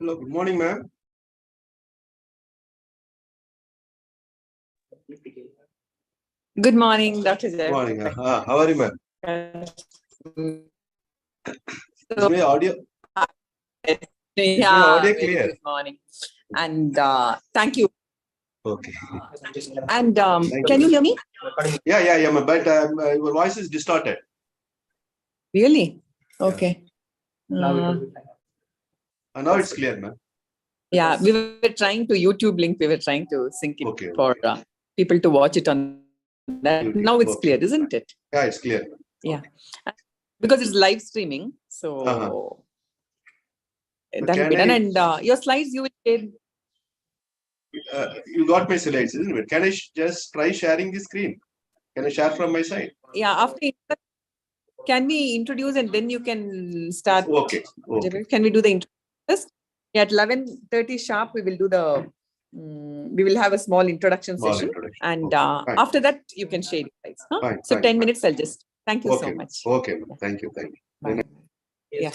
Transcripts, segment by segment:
Hello, good morning, ma'am. Good morning, Dr. Good morning. Zayapragassarazan. How are you, ma'am? Is my audio? Is my audio Very clear? good morning. And thank you. Okay. And Thank can you hear me? Yeah, ma'am. But your voice is distorted. Really? Okay. Now it's clear, ma'am. Yeah, we were trying to YouTube link. We were trying to sync it Okay. for people to watch it on that. YouTube. Now it's Okay. clear, isn't it? Yeah, it's clear. Yeah. Because it's live streaming. So that will be done. And your slides you will share. You got my slides, isn't it? Can I just try sharing the screen? Can I share from my side? Yeah, after can we introduce and then you can start? Okay. Can we do the introduction? Yeah, at 11:30 sharp, we will do the. We will have a small introduction session, and after that you can share your slides. Huh? Fine, So fine, 10 fine. minutes. I'll just thank you so much. Okay. Thank you. Bye. Yeah.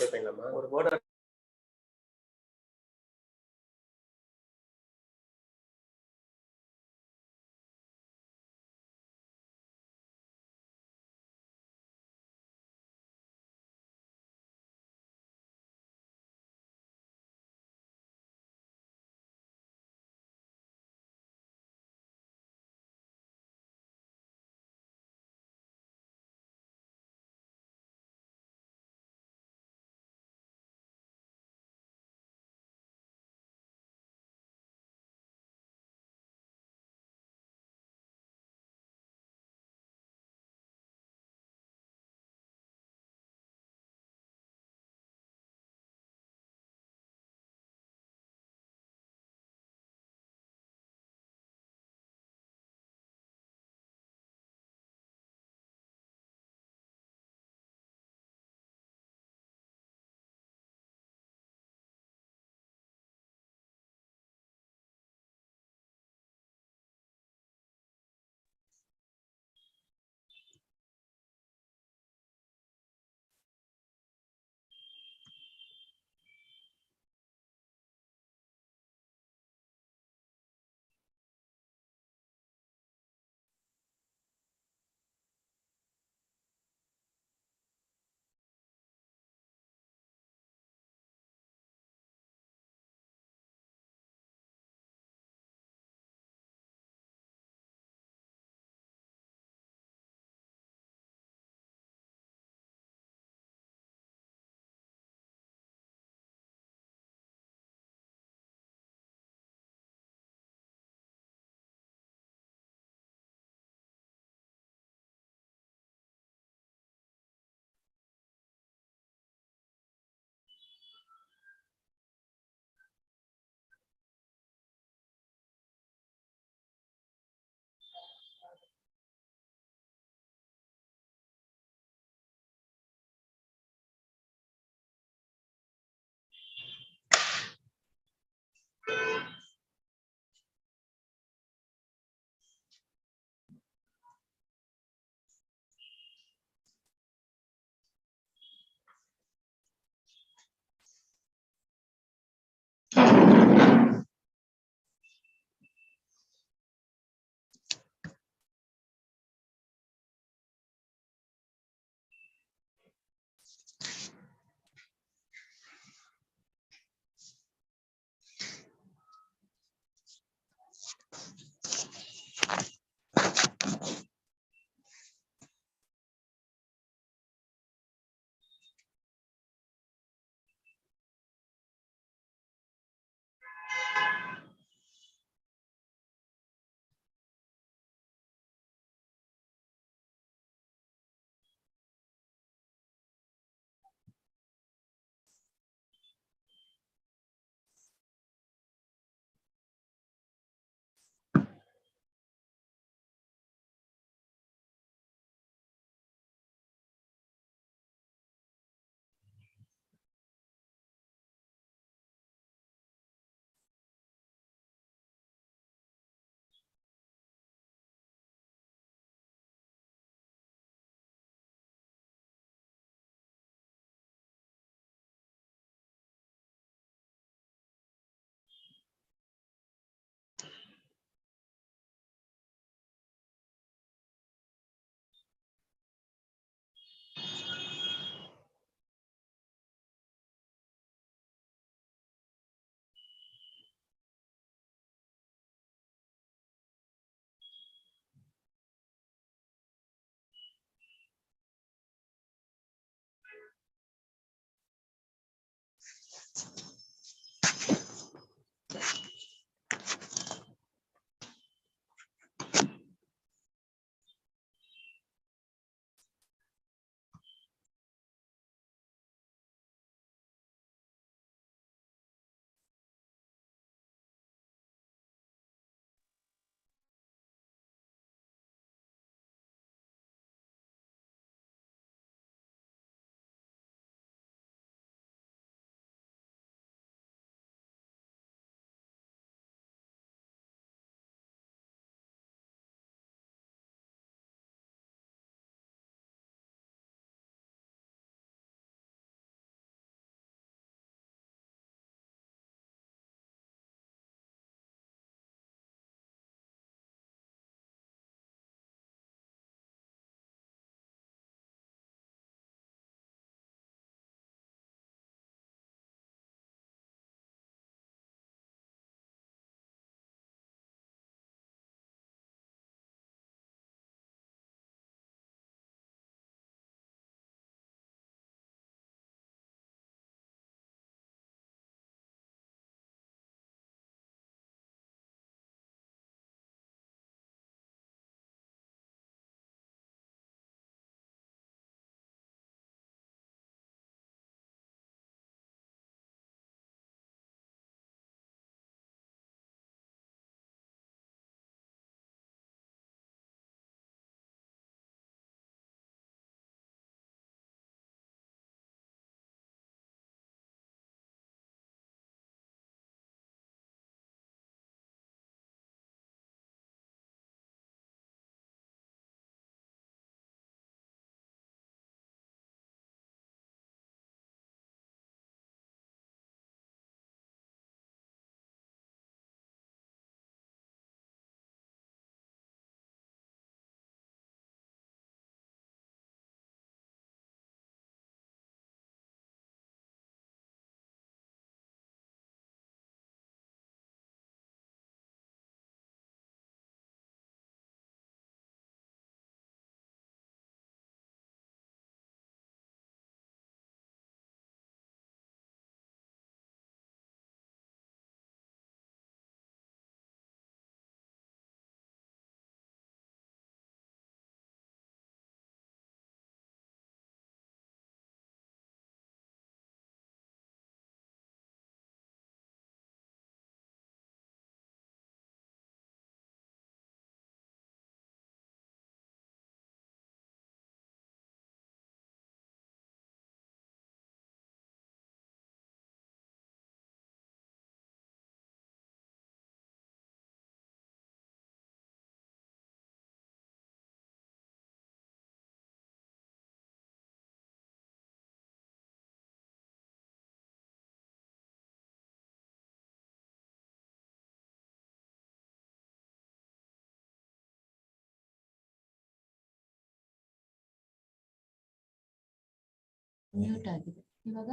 Mute ಆಗಿದೆ ಇವಾಗ.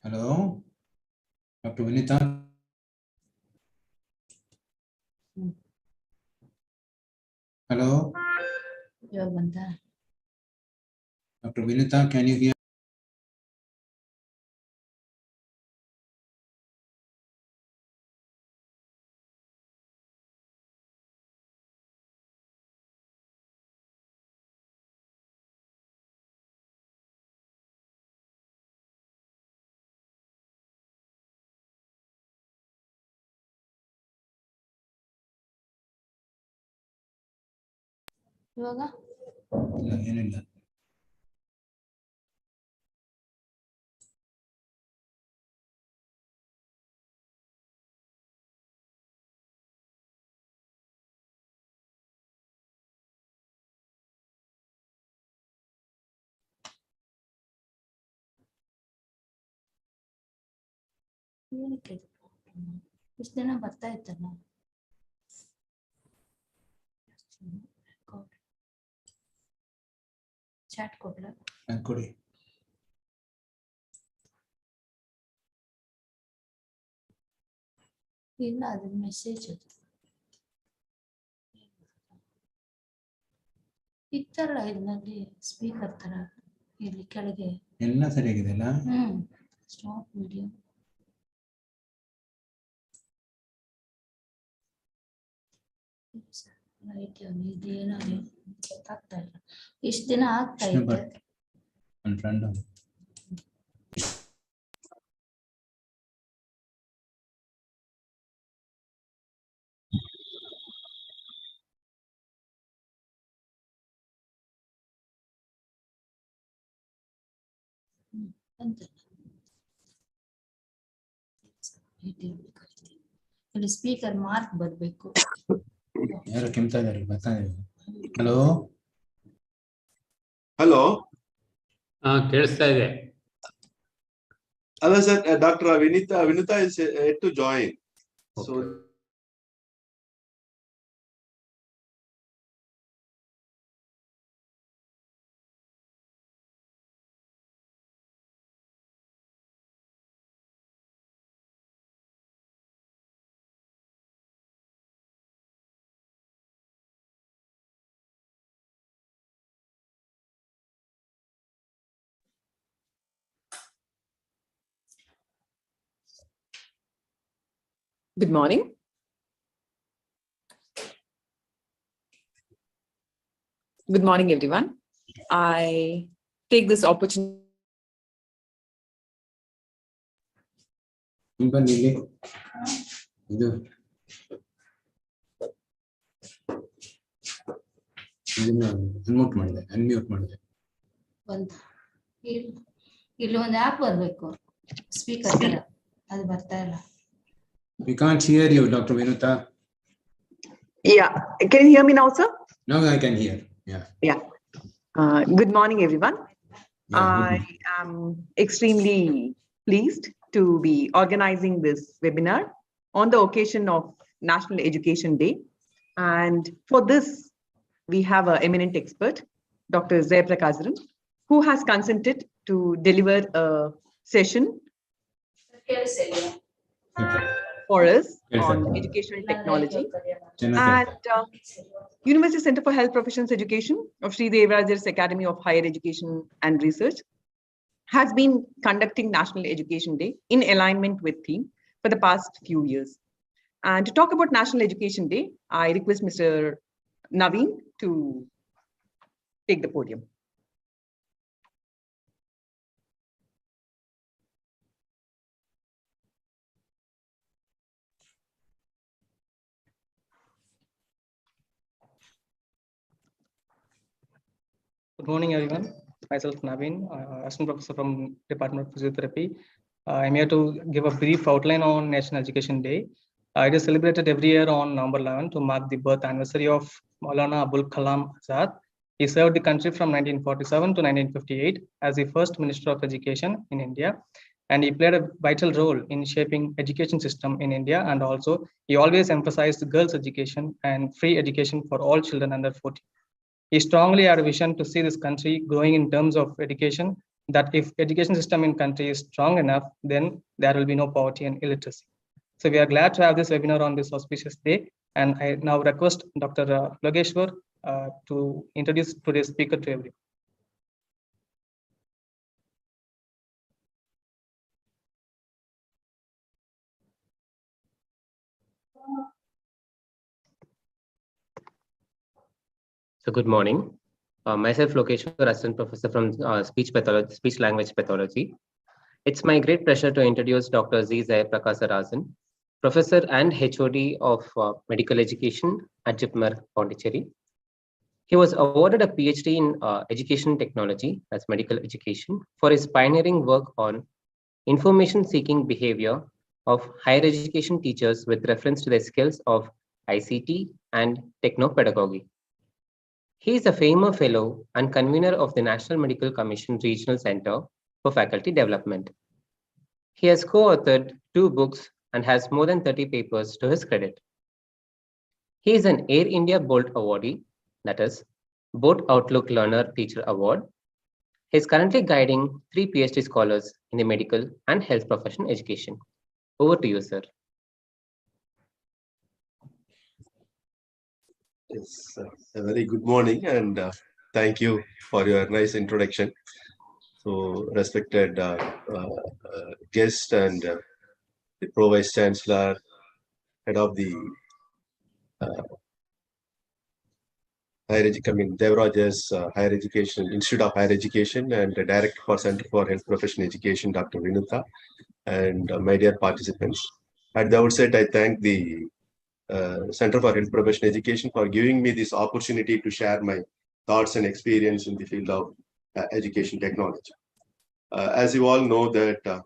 Hello doctor Vinita. Hello ಇವಾಗ ಬಂತ? Doctor Vinita, can you hear? ಇವಾಗ ಇಲ್ಲ, ಏನಿಲ್ಲ. ಏನಕ್ಕೆ ಇಷ್ಟು ದಿನ ಬರ್ತಾ ಇತ್ತಲ್ಲ. ಚಾಟ್ ಕೊಡ್ಲ? ಕೊಡಿ. ಇಲ್ಲ, ಅದು ಮೆಸೇಜ್ ಅದು ಇತ್ತಲ್ಲ ಇದರಲ್ಲಿ ಸ್ಪೀಕರ್ ತರ ಇಲ್ಲಿ ಕೆಳಗೆ ಎಲ್ಲ ಸರಿಯಾಗಿದೆ ಅಲ್ಲ? Stop video. ರೈಟ್, ಇದೇನೋ ಗೊತ್ತಾಗ್ತಾ ಇಲ್ಲ. ಇಷ್ಟು ದಿನ ಆಗ್ತಾ ಇದೆ. ನನ್ನ ಫ್ರೆಂಡ್ ಇಲ್ಲಿ ಸ್ಪೀಕರ್ ಮಾರ್ಕ್ ಬರ್ಬೇಕು. ಯಾರು ಕೆಮ್ತಾ ಇದ್ದಾರೆ? ಬರ್ತಾ ಇದ್ದಾರೆ. ಹಲೋ ಹಲೋ, ಕೇಳಿಸ್ತಾ ಇದೆ. ಅಲ್ಲ sir, doctor Vinita is yet to join. So Good morning. Good morning, everyone. I take this opportunity. ಇದು ಅನ್ಮ್ಯೂಟ್ ಮಾಡಿದೆ. ಇಲ್ಲಿ ಒಂದು ಆಪ್ ಬರ್ಬೇಕು ಸ್ಪೀಕರ್ ತರ, ಅದು ಬರ್ತಾ ಇಲ್ಲ. We can't hear you, Dr. Vinuta. Yeah, can you hear me now, sir? Now I can hear. Yeah. Good morning, everyone. I am extremely pleased to be organizing this webinar on the occasion of National Education Day. And for this, we have an eminent expert, Dr. Zayapragassarazan, who has consented to deliver a session for us on educational technology. And University Center for Health Professions Education of Sri Zayapragassarazan Academy of Higher Education and Research has been conducting National Education Day in alignment with theme for the past few years. And to talk about National Education Day, I request Mr. Naveen to take the podium. Good morning, everyone. Myself, Naveen, assistant professor from Department of Physiotherapy. I'm here to give a brief outline on National Education Day. It is celebrated every year on November 11 to mark the birth anniversary of Maulana Abul Kalam Azad. He served the country from 1947 to 1958 as the first Minister of Education in India, and he played a vital role in shaping education system in India. And also, he always emphasized girls' education and free education for all children under 14. He strongly had a vision to see this country growing in terms of education that if education system in country is strong enough, then there will be no poverty and illiteracy. So we are glad to have this webinar on this auspicious day. And I now request Dr. Logeshwar to introduce today's speaker to everyone. So good morning. Myself, Lokeshwar, Assistant Professor from Speech Language Pathology. It's my great pleasure to introduce Dr. Zayapragassarazan, Professor and HOD of Medical Education at JIPMER, Puducherry. He was awarded a PhD in Education Technology, that's medical education, for his pioneering work on information-seeking behavior of higher education teachers with reference to their skills of ICT and technopedagogy. He is a FAMER Fellow and convener of the National Medical Commission Regional Center for Faculty Development. He has co-authored 2 books and has more than 30 papers to his credit. He is an Air India Bolt awardee, that is, Boat Outlook Learner Teacher Award. He is currently guiding 3 PhD scholars in the medical and health profession education. Over to you, sir. Yes, a very good morning, and thank you for your nice introduction. So, respected guest and the Pro Vice Chancellor, head of the Zayapragassarazan Higher Education Institute of Higher Education, and the Director for Center for Health Profession Education, Dr. Vinutha, and my dear participants. At the outset, I thank the Center for Health Profession Education for giving me this opportunity to share my thoughts and experience in the field of education technology. As you all know that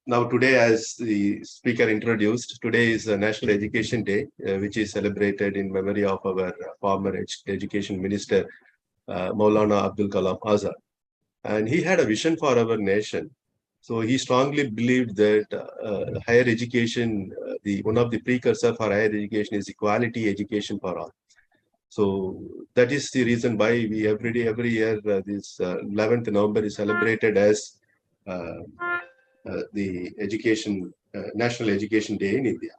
now today, as the speaker introduced, today is National Education Day, which is celebrated in memory of our former Education Minister, Maulana Abdul Kalam Azad. And he had a vision for our nation. So he strongly believed that higher education, one of the precursors for higher education is equality education for all. So that is the reason why we every year this 11th November is celebrated as the National Education Day in India.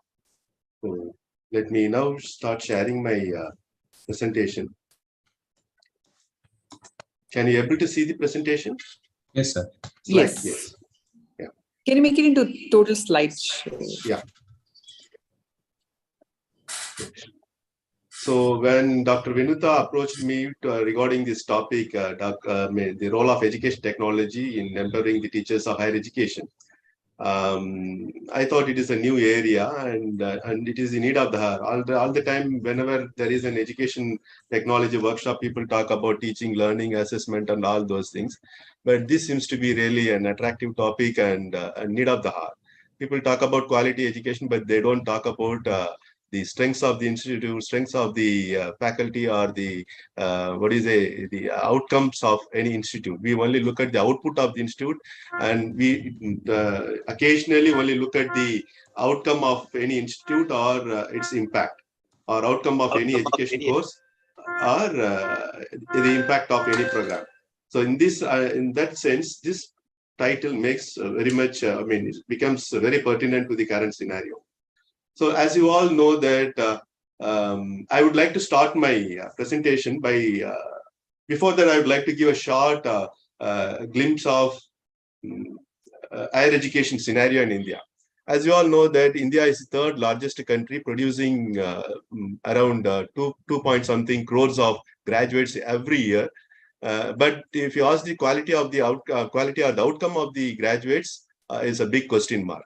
So let me now start sharing my presentation. Can you able to see the presentation? Yes, sir. Yes. Yes. Yeah. Can you make it into total slideshow? Yeah. So when Dr. Vinutha approached me regarding this topic, the role of education technology in empowering the teachers of higher education, I thought it is a new area, and it is in need of the hour. All the time, whenever there is an education technology workshop, people talk about teaching, learning, assessment, and all those things. But this seems to be really an attractive topic and a need of the hour. People talk about quality education, but they don't talk about the strengths of the institute, strengths of the faculty, or the the outcomes of any institute. We only look at the output of the institute, and we occasionally only look at the outcome of any institute or its impact, or outcome of any education course, or the impact of any program. So in that sense, this title makes very much, it becomes very pertinent to the current scenario. So as you all know that I would like to start my presentation by, before that I would like to give a short glimpse of higher education scenario in India. As you all know that India is the 3rd largest country, producing around 2 point something crores of graduates every year. But if you ask the quality of the quality or the outcome of the graduates is a big question mark.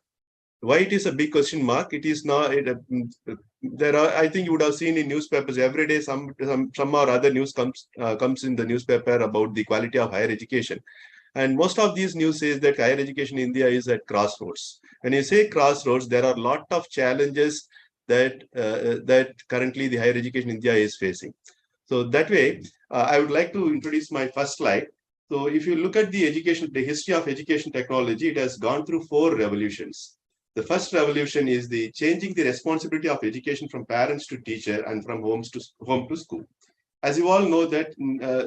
Why it is a big question mark? It is not. There are. I think you would have seen in newspapers every day. Some or other news comes in the newspaper about the quality of higher education, and most of these news says that higher education in India is at crossroads. When you say crossroads, there are a lot of challenges that that currently the higher education in India is facing. So that way, I would like to introduce my first slide. So if you look at the history of education technology, it has gone through 4 revolutions. The first revolution is the changing the responsibility of education from parents to teacher and from home to school. As you all know that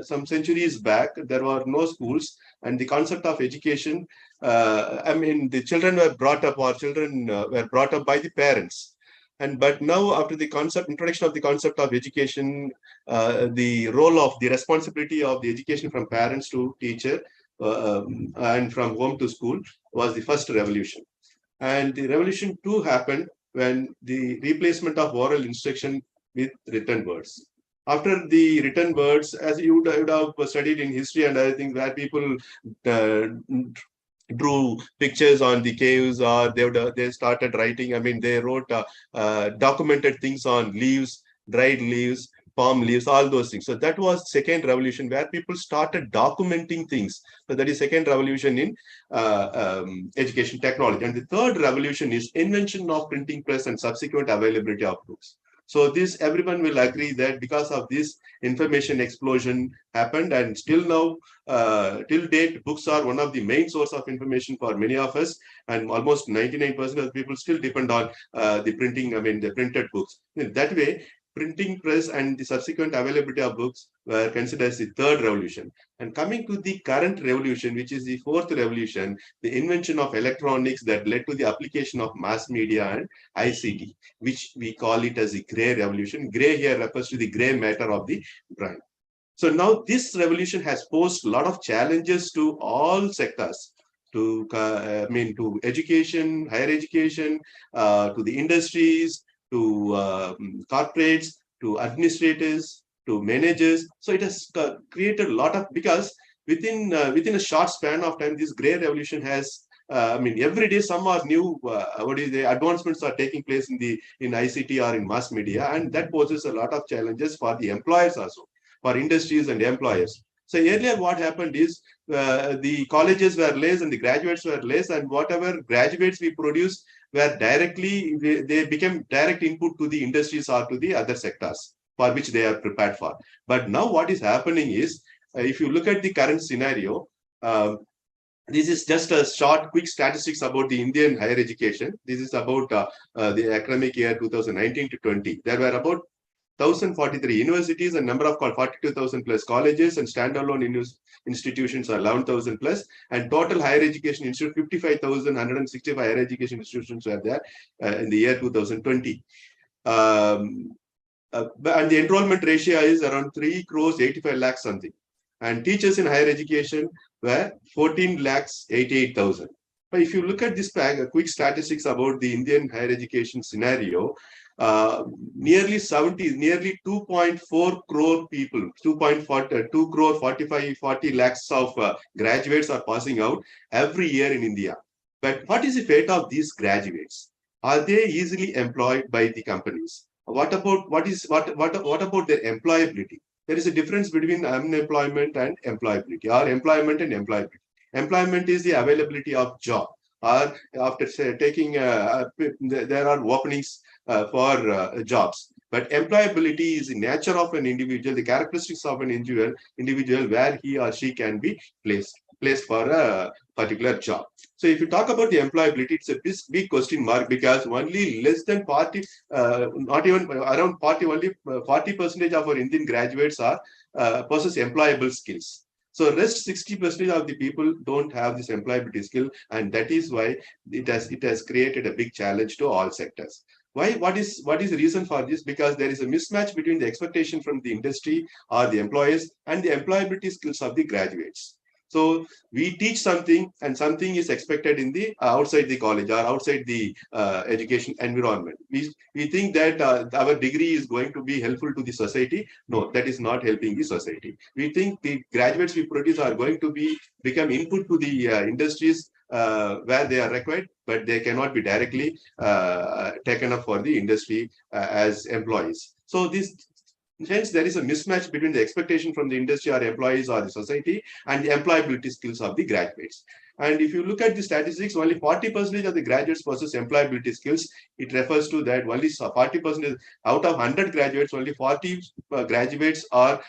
some centuries back, there were no schools, and the concept of education, the children were brought up, or children were brought up by the parents. But now, after the introduction of the concept of education, the role of the responsibility of the education from parents to teacher and from home to school was the first revolution. And the revolution 2 happened when the replacement of oral instruction with written words. After the written words, as you would have studied in history and I think where people drew pictures on the caves, or they started writing. They wrote documented things on leaves, dried leaves, palm leaves, all those things. So that was second revolution where people started documenting things. So that is second revolution in education technology. And the third revolution is invention of printing press and subsequent availability of books. So this, everyone will agree that because of this, information explosion happened, and still now, till date, books are one of the main source of information for many of us, and almost 99% of people still depend on the printing, the printed books. In that way, printing press and the subsequent availability of books were considered as the third revolution. And coming to the current revolution, which is the fourth revolution, the invention of electronics that led to the application of mass media and ICT, which we call it as the gray revolution. Gray here refers to the gray matter of the brain. So now this revolution has posed a lot of challenges to all sectors, to education, higher education, to the industries, to corporates, to administrators, to managers. So it has created a lot of, because within a short span of time, this gray revolution has every day some are new advancements are taking place in ICT or in mass media, and that poses a lot of challenges for the employers also, for industries and employers. So earlier what happened is the colleges were less and the graduates were less, and whatever graduates we produced were they became direct input to the industries or to the other sectors for which they are prepared for. But now what is happening is, if you look at the current scenario, this is just a short, quick statistics about the Indian higher education. This is about the academic year 2019 to 20. There were about 1,043 universities and number of 42,000 plus colleges, and standalone institutions are 11,000 plus, and total higher education institute 55,165 higher education institutions were there in the year 2020. And the enrollment ratio is around 3 crores 85 lakhs something. And teachers in higher education were 14 lakhs 88,000. But if you look at this quick statistics about the Indian higher education scenario, nearly 2.4 crore people, 2 crore 40 lakhs of graduates are passing out every year in India. But what is the fate of these graduates? Are they easily employed by the companies? What about their employability? There is a difference between unemployment and employability, or employment and employability. Employment is the availability of job, or after taking there are openings for jobs. But employability is the nature of an individual, the characteristics of an individual where he or she can be placed for a particular job. So if you talk about the employability, it's a big question mark, because only less than 40, not even around 40, only 40% of our Indian graduates are possess employable skills. So rest 60% of the people don't have this employability skill, and that is why it has created a big challenge to all sectors. Why? What is the reason for this? Because there is a mismatch between the expectation from the industry or the employers and the employability skills of the graduates. So we teach something, and something is expected in the outside the college or outside the education environment. We think that our degree is going to be helpful to the society. No, that is not helping the society. We think the graduates we produce are going to become input to the industries where they are required, but they cannot be directly taken up for the industry as employees. So hence, there is a mismatch between the expectation from the industry or employees or the society and the employability skills of the graduates. And if you look at the statistics, only 40% of the graduates possess employability skills. It refers to that only 40% out of 100 graduates, only 40 graduates are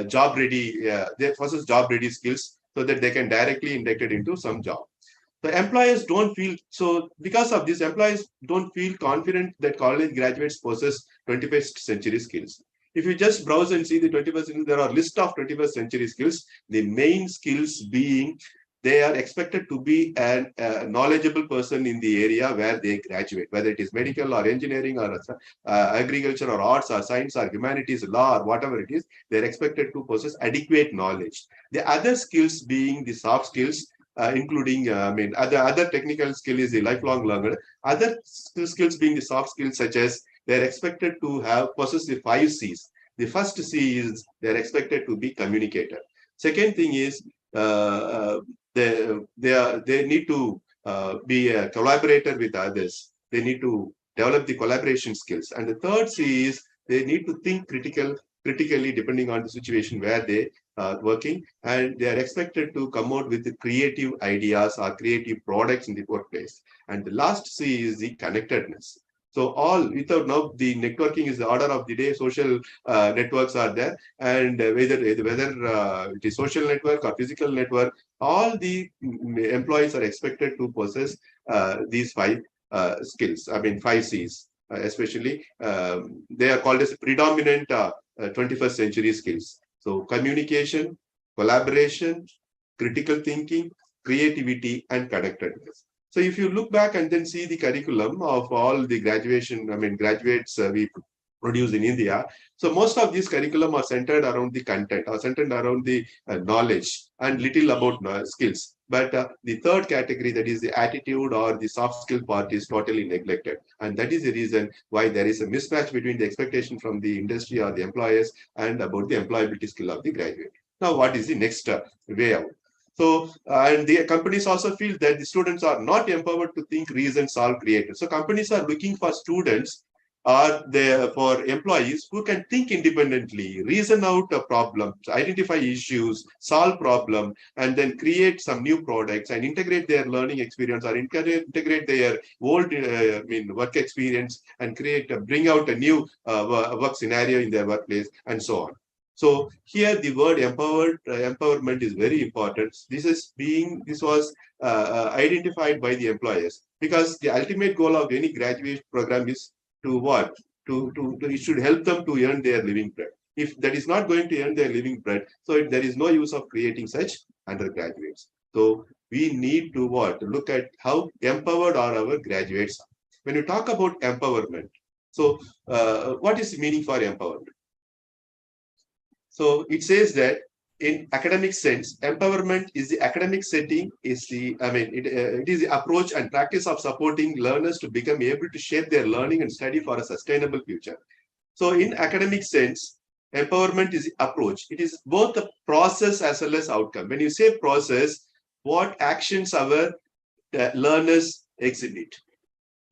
job ready. They possess job ready skills so that they can directly inducted into some job. The employers don't feel, so because of this, employers don't feel confident that college graduates possess 21st century skills. If you just browse and see the 21st century, there are a list of 21st century skills. The main skills being they are expected to be a knowledgeable person in the area where they graduate, whether it is medical or engineering or agriculture or arts or science or humanities, law or whatever it is, they're expected to possess adequate knowledge. The other skills being the soft skills, including, other technical skill is the lifelong learner. Other skills being the soft skills, such as they're expected to possess the 5 C's. The first C is they're expected to be communicator. Second thing is they need to be a collaborator with others. They need to develop the collaboration skills. And the third C is they need to think critically depending on the situation where they are working, and they are expected to come out with the creative ideas or creative products in the workplace. And the last C is the connectedness. So without now, the networking is the order of the day. Social networks are there, and whether it is social network or physical network, all the employees are expected to possess these 5 skills. 5 C's, especially they are called as predominant 21st century skills. So communication, collaboration, critical thinking, creativity, and connectedness. So if you look back and then see the curriculum of all the graduates we produce in India, so most of these curriculum are centered around the content, or centered around the knowledge and little about skills. But the third category, that is the attitude or the soft skill part, is totally neglected. And that is the reason why there is a mismatch between the expectation from the industry or the employers and about the employability skill of the graduate. Now, what is the next way out? So, and the companies also feel that the students are not empowered to think, reason, solve, create. So companies are looking for students or for employees who can think independently, reason out problems, identify issues, solve problems, and then create some new products and integrate their learning experience or integrate their old work experience and bring out a new work scenario in their workplace, and so on. So here the word empowerment is very important. This was identified by the employers, because the ultimate goal of any graduate program is to what? It should help them to earn their living bread. If that is not going to earn their living bread, so there is no use of creating such undergraduates. So we need to look at how empowered are our graduates. When you talk about empowerment, so what is the meaning for empowerment? So it says that in academic sense, empowerment is the academic setting, it is the approach and practice of supporting learners to become able to shape their learning and study for a sustainable future. So in academic sense, empowerment is the approach. It is both the process as well as outcome. When you say process, what actions our learners exhibit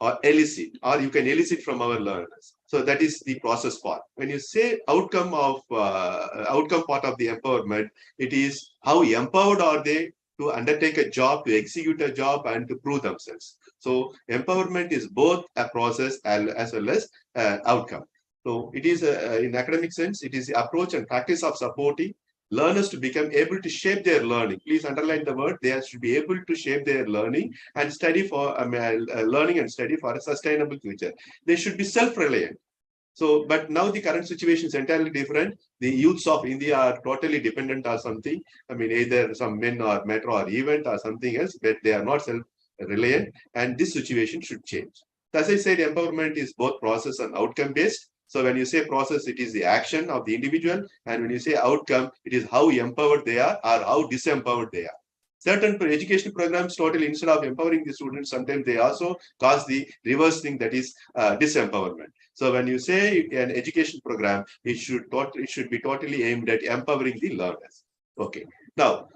or elicit, or you can elicit from our learners. So that is the process part. When you say outcome part of the empowerment, it is how empowered are they to undertake a job, to execute a job, and to prove themselves. So empowerment is both a process as well as outcome. So it is in academic sense, it is the approach and practice of supporting learners to become able to shape their learning. Please underline the word. They should be able to shape their learning and study for learning and study for a sustainable future. They should be self-reliant. So, but now the current situation is entirely different. The youths of India are totally dependent on something. Either some men or metro or event or something else, but they are not self-reliant. And this situation should change. As I said, empowerment is both process and outcome-based. So when you say process, it is the action of the individual. And when you say outcome, it is how empowered they are or how disempowered they are. Certain educational programs totally, instead of empowering the students, sometimes they also cause the reverse thing, that is disempowerment. So when you say an education program, it should be totally aimed at empowering the learners. Okay. Now,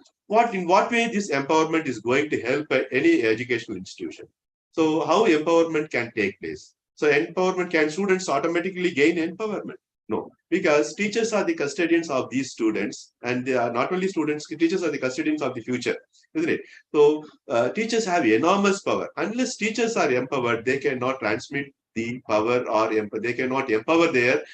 in what way this empowerment is going to help any educational institution? So how empowerment can take place? So empowerment, can students automatically gain empowerment? No, because teachers are the custodians of these students, and they are not only students, teachers are the custodians of the future, isn't it? So teachers have enormous power. Unless teachers are empowered, they cannot transmit the power, or they cannot empower their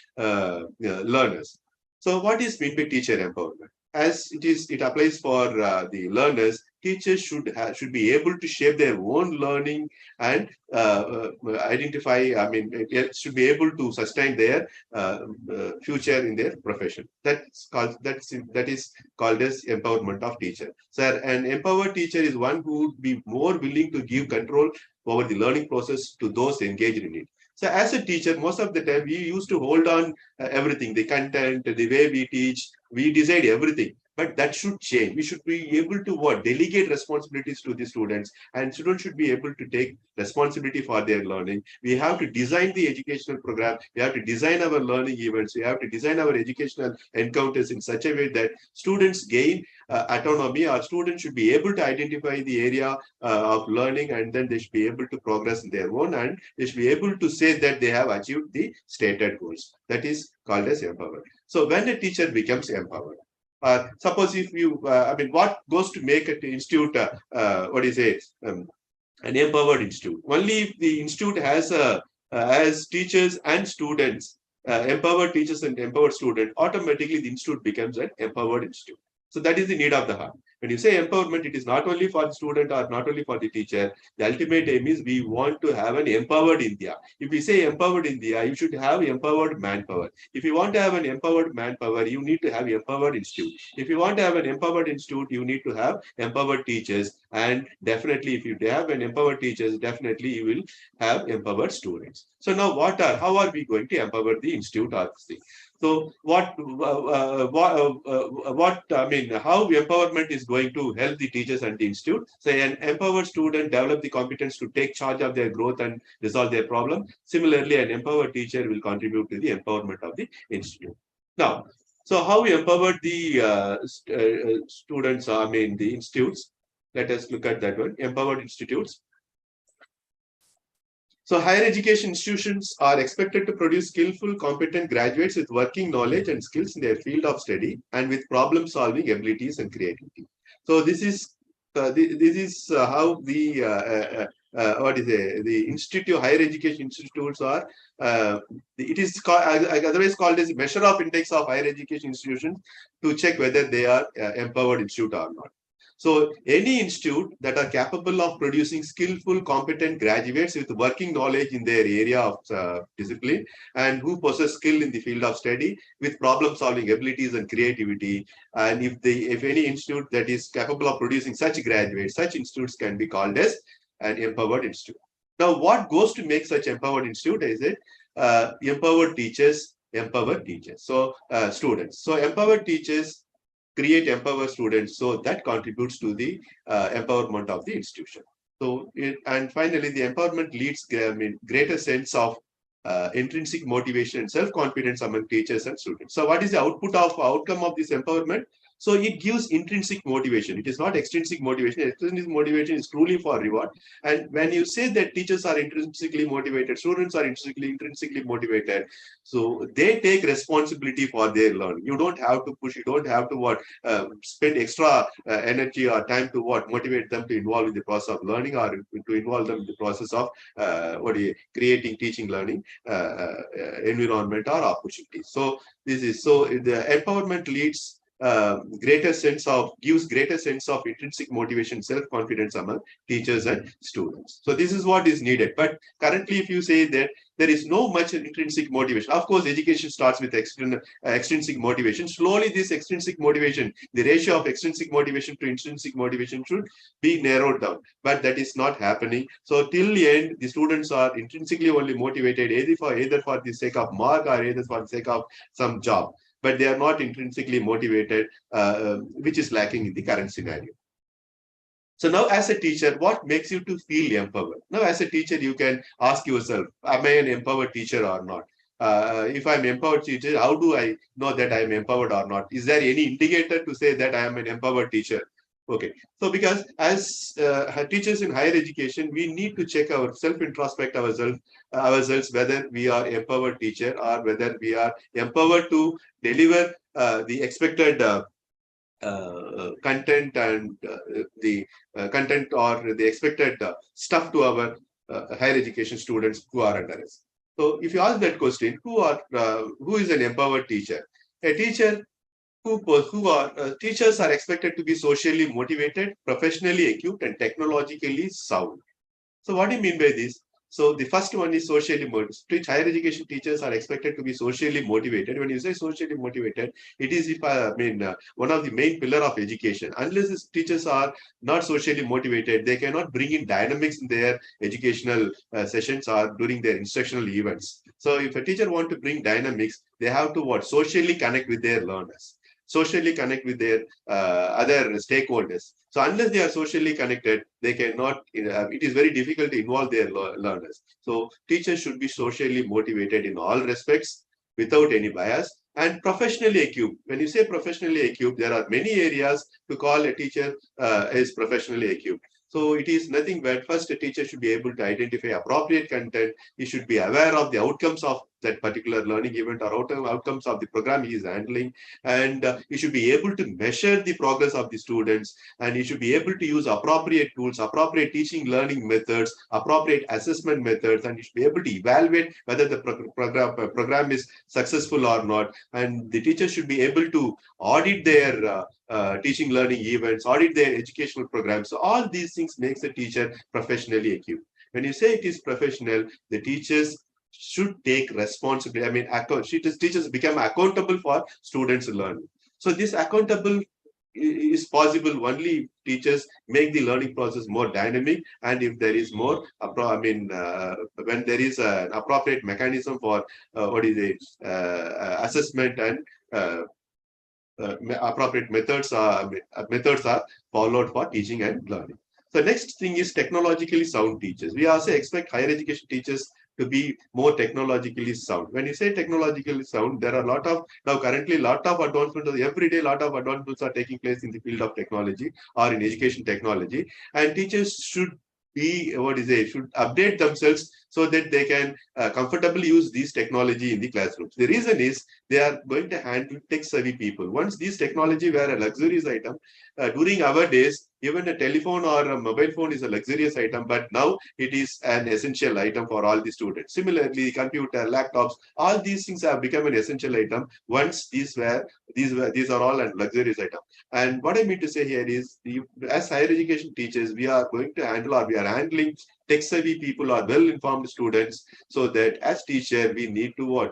learners. So what is meant by teacher empowerment? as it applies for the learners, teachers should be able to shape their own learning and identify. I mean, should be able to sustain their future in their profession. That is called as empowerment of teacher. So an empowered teacher is one who would be more willing to give control over the learning process to those engaged in it. So as a teacher, most of the time we used to hold on everything, the content, the way we teach, we decide everything. But that should change. We should be able to delegate responsibilities to the students, and students should be able to take responsibility for their learning. We have to design the educational program. We have to design our learning events. We have to design our educational encounters in such a way that students gain autonomy, or students should be able to identify the area of learning, and then they should be able to progress in their own, and they should be able to say that they have achieved the stated goals. That is called as empowered. So when a teacher becomes empowered, suppose if you, I mean, what goes to make an institute, an empowered institute? Only if the institute has teachers and students, empowered teachers and empowered students, automatically the institute becomes an empowered institute. So that is the need of the heart. When you say empowerment, it is not only for the student or not only for the teacher. The ultimate aim is we want to have an empowered India. If we say empowered India, you should have empowered manpower. If you want to have an empowered manpower, you need to have empowered institute. If you want to have an empowered institute, you need to have empowered teachers. And definitely, if you have an empowered teachers, definitely you will have empowered students. So now how are we going to empower the institute or this thing? So how empowerment is going to help the teachers and the institute? So an empowered student develop the competence to take charge of their growth and resolve their problem. Similarly, an empowered teacher will contribute to the empowerment of the institute. Now, so how we empower the students, the institutes? Let us look at that one, empowered institutes. So higher education institutions are expected to produce skillful, competent graduates with working knowledge and skills in their field of study and with problem-solving abilities and creativity. So this is how the higher education institutes are. It is otherwise called as a measure of index of higher education institutions to check whether they are empowered institute or not. So any institute that are capable of producing skillful, competent graduates with working knowledge in their area of discipline and who possess skill in the field of study with problem-solving abilities and creativity. And if any institute that is capable of producing such graduates, such institutes can be called as an empowered institute. Now, what goes to make such empowered institute is it empowered teachers, So students. So empowered teachers create empowered students, so that contributes to the empowerment of the institution. So, and finally, the empowerment leads greater sense of intrinsic motivation and self-confidence among teachers and students. So, what is the outcome of this empowerment? So, it gives intrinsic motivation. It is not extrinsic motivation. Extrinsic motivation is truly for reward. And when you say that teachers are intrinsically motivated, students are intrinsically motivated, so they take responsibility for their learning. You don't have to push. You don't have to spend extra energy or time to motivate them to involve in the process of learning or to involve them in the process of creating teaching learning environment or opportunities. So the empowerment leads gives greater sense of intrinsic motivation, self-confidence among teachers and students. So this is what is needed. But currently, if you say that there is no much intrinsic motivation, of course, education starts with extrinsic motivation. Slowly, this extrinsic motivation, the ratio of extrinsic motivation to intrinsic motivation should be narrowed down. But that is not happening. So till the end, the students are intrinsically only motivated either for the sake of mark or either for the sake of some job. But they are not intrinsically motivated, which is lacking in the current scenario. So now as a teacher, what makes you to feel empowered? Now as a teacher, you can ask yourself, am I an empowered teacher or not? If I'm empowered teacher, how do I know that I am empowered or not? Is there any indicator to say that I am an empowered teacher? Okay, so because as teachers in higher education, we need to check introspect ourselves whether we are empowered teacher or whether we are empowered to deliver the expected content and the content or the expected stuff to our higher education students who are under us. So if you ask that question, who is an empowered teacher? A teacher who are teachers are expected to be socially motivated, professionally equipped, and technologically sound. So what do you mean by this? So the first one is socially motivated. Higher education teachers are expected to be socially motivated. When you say socially motivated, it is one of the main pillar of education. Unless these teachers are not socially motivated, they cannot bring in dynamics in their educational sessions or during their instructional events. So if a teacher want to bring dynamics, they have to what? Socially connect with their learners, socially connect with their other stakeholders. So unless they are socially connected, they cannot, it is very difficult to involve their learners. So teachers should be socially motivated in all respects without any bias and professionally equipped. When you say professionally equipped, there are many areas to call a teacher is professionally equipped. So it is nothing but first a teacher should be able to identify appropriate content. He should be aware of the outcomes of that particular learning event or outcomes of the program he is handling. And he should be able to measure the progress of the students, and he should be able to use appropriate tools, appropriate teaching learning methods, appropriate assessment methods, and he should be able to evaluate whether the program is successful or not. And the teacher should be able to audit their teaching learning events, audit their educational programs. So all these things makes the teacher professionally equipped. When you say it is professional, the teachers should take responsibility. I mean, teachers become accountable for students' learning. So this accountable is possible only if teachers make the learning process more dynamic, and if there is more, when there is an appropriate mechanism for assessment and appropriate methods are followed for teaching and learning. So next thing is technologically sound teachers. We also expect higher education teachers to be more technologically sound. When you say technologically sound, there are currently a lot of advancements. Every day, a lot of advancements are taking place in the field of technology or in education technology, and teachers should should update themselves so that they can comfortably use these technology in the classrooms. The reason is they are going to handle tech-savvy people. Once these technology were a luxurious item, during our days, even a telephone or a mobile phone is a luxurious item, but now it is an essential item for all the students. Similarly, computer, laptops, all these things have become an essential item. Once these are all a luxurious item. And what I mean to say here is, as higher education teachers, we are going to handle, or we are handling tech-savvy people or well-informed students, so that as teacher, we need to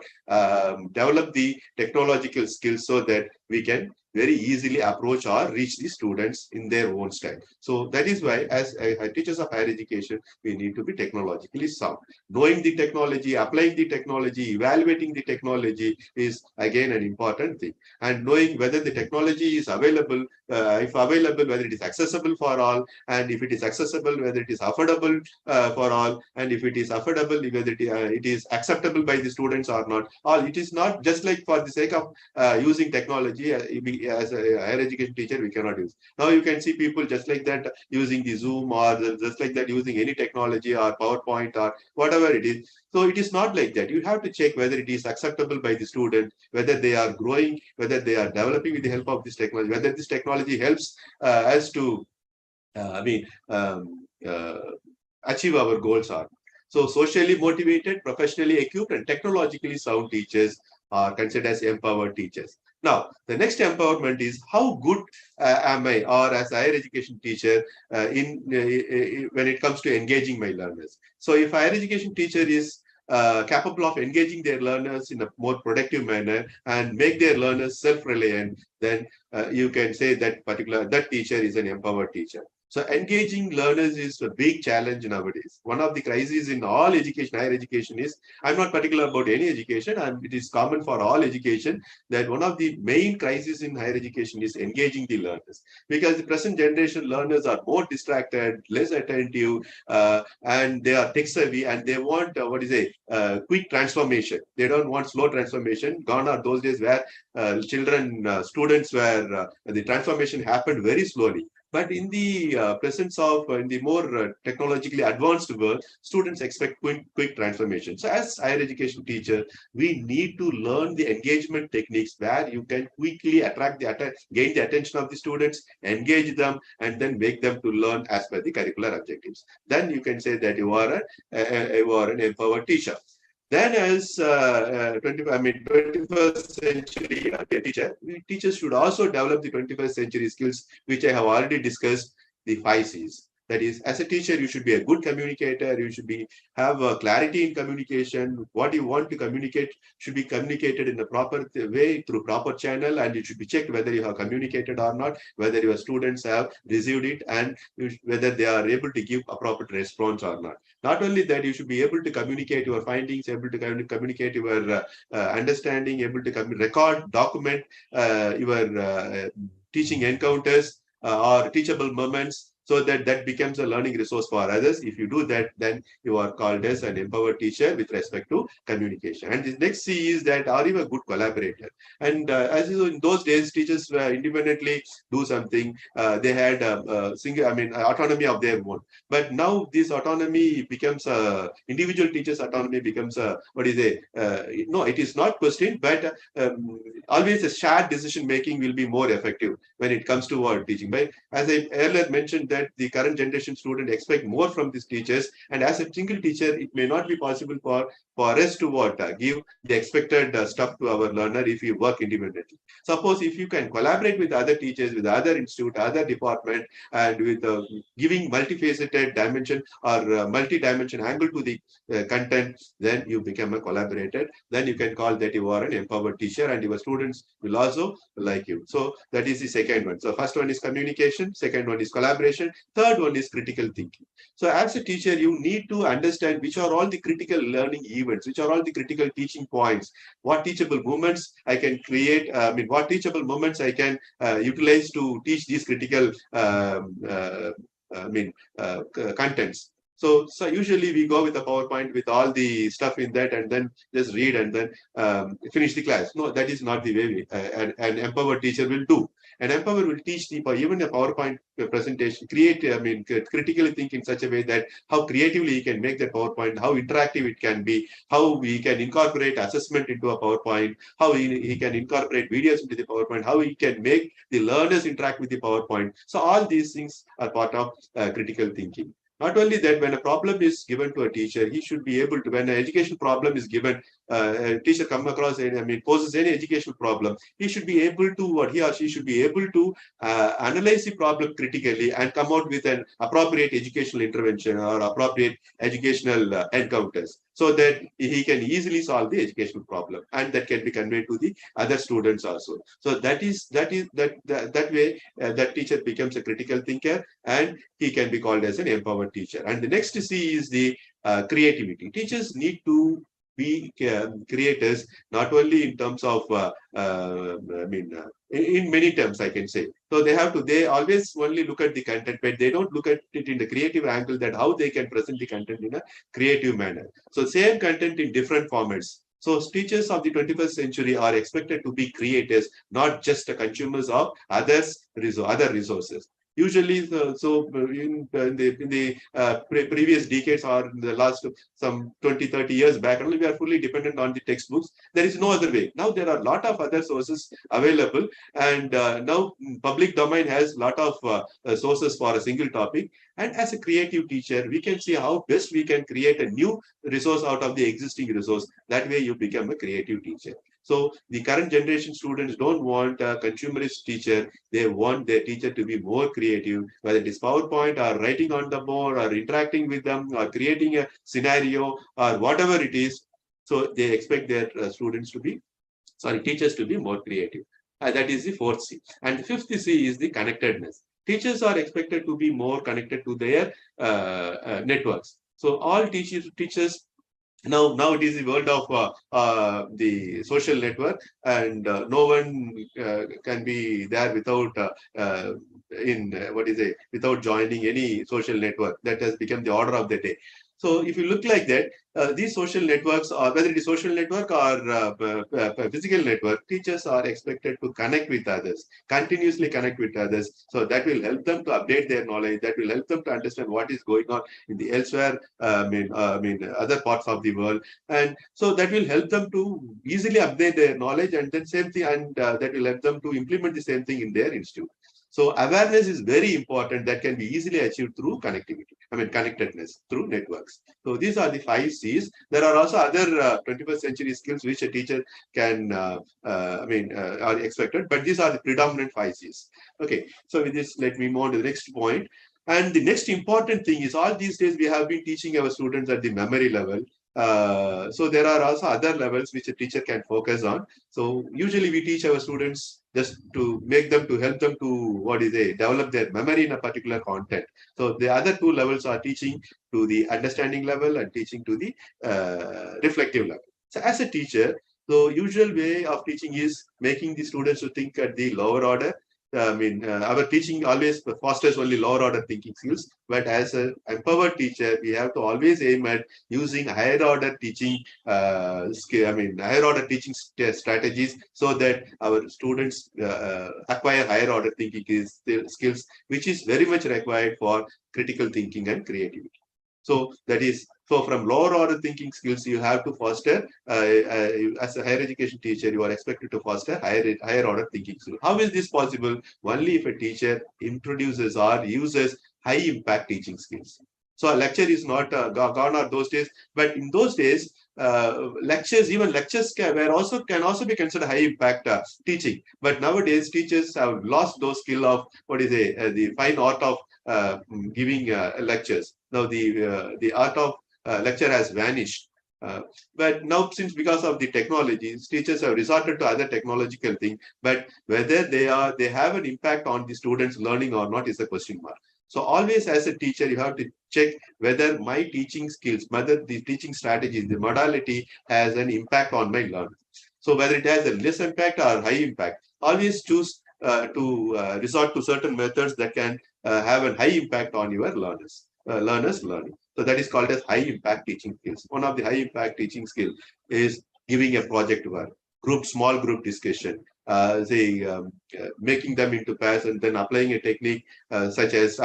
develop the technological skills so that we can very easily approach or reach the students in their own style. So that is why, as teachers of higher education, we need to be technologically sound. Knowing the technology, applying the technology, evaluating the technology is again an important thing. And knowing whether the technology is available, if available, whether it is accessible for all, and if it is accessible, whether it is affordable for all, and if it is affordable, whether it is acceptable by the students or not. It is not just like for the sake of using technology. As a higher education teacher, we cannot use. Now you can see people just like that using the Zoom, or just like that using any technology or PowerPoint or whatever it is. So it is not like that. You have to check whether it is acceptable by the student, whether they are growing, whether they are developing with the help of this technology, whether this technology helps us to achieve our goals are. So socially motivated, professionally equipped, and technologically sound teachers are considered as empowered teachers. Now, the next empowerment is how good am I, or as a higher education teacher, when it comes to engaging my learners. So if a higher education teacher is capable of engaging their learners in a more productive manner and make their learners self-reliant, then you can say that teacher is an empowered teacher. So engaging learners is a big challenge nowadays. One of the crises in all education, higher education, is, I'm not particular about any education, and it is common for all education, that one of the main crises in higher education is engaging the learners. Because the present generation learners are more distracted, less attentive, and they are tech savvy, and they want quick transformation. They don't want slow transformation. Gone are those days where students where the transformation happened very slowly. But in the presence of, in the more technologically advanced world, students expect quick transformation. So as higher education teacher, we need to learn the engagement techniques where you can quickly gain the attention of the students, engage them, and then make them to learn as per the curricular objectives. Then you can say that you are an empowered teacher. Then as 21st century teacher, teachers should also develop the 21st century skills, which I have already discussed, the 5 C's. That is, as a teacher, you should be a good communicator. You should have a clarity in communication. What you want to communicate should be communicated in a proper way through proper channel, and it should be checked whether you have communicated or not, whether your students have received it, and whether they are able to give appropriate response or not. Not only that, you should be able to communicate your findings, able to communicate your understanding, able to record, document your teaching encounters or teachable moments, so that becomes a learning resource for others. If you do that, then you are called as an empowered teacher with respect to communication. And the next C is that, are you a good collaborator? And as you know, in those days, teachers independently do something. They had autonomy of their own. But now this autonomy becomes individual teachers' autonomy becomes no, it is not questioned, but always a shared decision making will be more effective when it comes to our teaching. But as I earlier mentioned, that the current generation student expect more from these teachers, and as a single teacher, it may not be possible for us to give the expected stuff to our learner if we work independently. Suppose if you can collaborate with other teachers, with other institute, other department, and with giving multifaceted dimension or multi-dimension angle to the content, then you become a collaborator. Then you can call that you are an empowered teacher, and your students will also like you. So that is the second one. So first one is communication, second one is collaboration, third one is critical thinking. So as a teacher, you need to understand which are all the critical learning events, which are all the critical teaching points, what teachable moments I can create, what teachable moments I can utilize to teach these critical contents. So usually we go with a PowerPoint with all the stuff in that, and then just read and then finish the class. No, that is not the way an empowered teacher will do. An empowered will teach even a PowerPoint presentation, critically think in such a way that how creatively he can make that PowerPoint, how interactive it can be, how we can incorporate assessment into a PowerPoint, how he can incorporate videos into the PowerPoint, how he can make the learners interact with the PowerPoint. So all these things are part of critical thinking. Not only that, when a problem is given to a teacher, he should be able to, when an education problem is given, a teacher come across, poses any educational problem, he should be able to, or he or she should be able to analyze the problem critically and come out with an appropriate educational intervention or appropriate educational encounters, so that he can easily solve the educational problem, and that can be conveyed to the other students also. So that way that teacher becomes a critical thinker, and he can be called as an empowered teacher. And the next C is the creativity. Teachers need to be creators, not only in terms of, in many terms, I can say. So they always only look at the content, but they don't look at it in the creative angle, that how they can present the content in a creative manner. So same content in different formats. So teachers of the 21st century are expected to be creators, not just the consumers of other resources. Usually, in the previous decades or in the last some 20, 30 years back, only we are fully dependent on the textbooks. There is no other way. Now there are a lot of other sources available, and now public domain has a lot of sources for a single topic. And as a creative teacher, we can see how best we can create a new resource out of the existing resource. That way you become a creative teacher. So the current generation students don't want a consumerist teacher. They want their teacher to be more creative, whether it is PowerPoint or writing on the board or interacting with them or creating a scenario or whatever it is. So they expect their teachers to be more creative. That is the fourth C. And the fifth C is the connectedness. Teachers are expected to be more connected to their networks. So all teachers now it is the world of the social network, and no one can be there without without joining any social network. That has become the order of the day. So if you look like that, these social networks, or whether it is social network or physical network, teachers are expected to connect with others, continuously connect with others. So that will help them to update their knowledge. That will help them to understand what is going on in the elsewhere, other parts of the world. And so that will help them to easily update their knowledge, and then same thing, and that will help them to implement the same thing in their institute. So awareness is very important that can be easily achieved through connectivity. Connectedness through networks. So these are the 5 C's. There are also other 21st century skills which a teacher can, are expected, but these are the predominant 5 C's. Okay, so with this, let me move on to the next point. And the next important thing is all these days we have been teaching our students at the memory level. So there are also other levels which a teacher can focus on. So usually we teach our students just to help them to develop their memory in a particular content. So the other 2 levels are teaching to the understanding level and teaching to the reflective level. So as a teacher, the usual way of teaching is making the students to think at the lower order. Our teaching always fosters only lower order thinking skills, but as an empowered teacher, we have to always aim at using higher order teaching higher order teaching strategies so that our students acquire higher order thinking skills, which is very much required for critical thinking and creativity. So that is, so from lower order thinking skills, you have to foster, as a higher education teacher, you are expected to foster higher order thinking skills. How is this possible? Only if a teacher introduces or uses high impact teaching skills. So a lecture is not gone are those days, but in those days, lectures can also be considered high impact teaching. But nowadays, teachers have lost those skill of the fine art of giving lectures. Now the art of lecture has vanished. But now, since because of the technologies, teachers have resorted to other technological things. But whether they have an impact on the students' learning or not is a question mark. So always, as a teacher, you have to check whether my teaching skills, whether the teaching strategies, the modality has an impact on my learning. So whether it has a less impact or high impact, always choose to resort to certain methods that can have a high impact on your learners' learning. So that is called as high impact teaching skills. One of the high impact teaching skills is giving a project work, small group discussion, making them into pairs and then applying a technique such as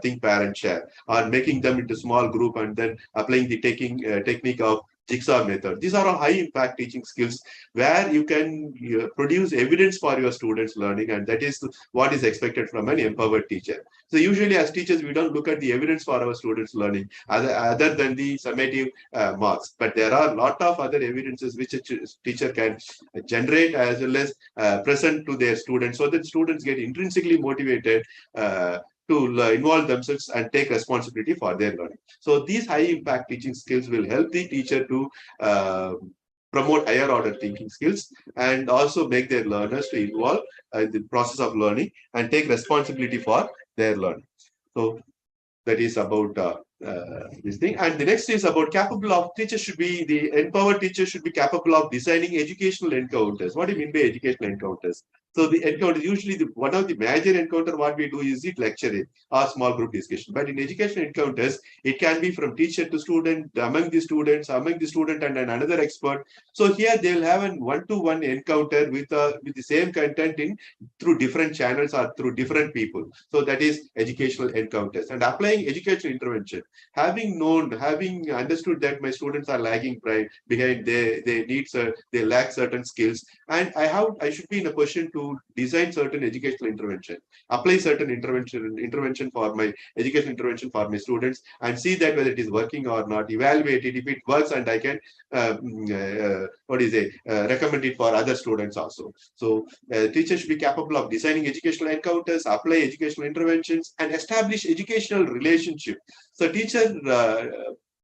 think, pair, and share, or making them into small group and then applying the technique of jigsaw method. These are all high impact teaching skills where you can produce evidence for your students' learning, and that is what is expected from an empowered teacher. So usually as teachers, we don't look at the evidence for our students' learning other than the summative marks. But there are a lot of other evidences which a teacher can generate as well as present to their students, so that students get intrinsically motivated to involve themselves and take responsibility for their learning. So these high impact teaching skills will help the teacher to promote higher order thinking skills and also make their learners to involve in the process of learning and take responsibility for their learning. So that is about this thing. And the next is about the empowered teacher should be capable of designing educational encounters. What do you mean by educational encounters? So the encounter, usually one of the major encounter what we do is lecturing or small group discussion. But in educational encounters, it can be from teacher to student, among the student and another expert. So here they will have a one-to-one encounter with the same content through different channels or through different people. So that is educational encounters. And applying educational intervention, having understood that my students are lagging behind, they lack certain skills, and I should be in a position to design certain educational intervention, apply certain intervention for my educational intervention for my students, and see that whether it is working or not, evaluate it. If it works, and I can recommend it for other students also. So teachers should be capable of designing educational encounters, apply educational interventions, and establish educational relationship. So teacher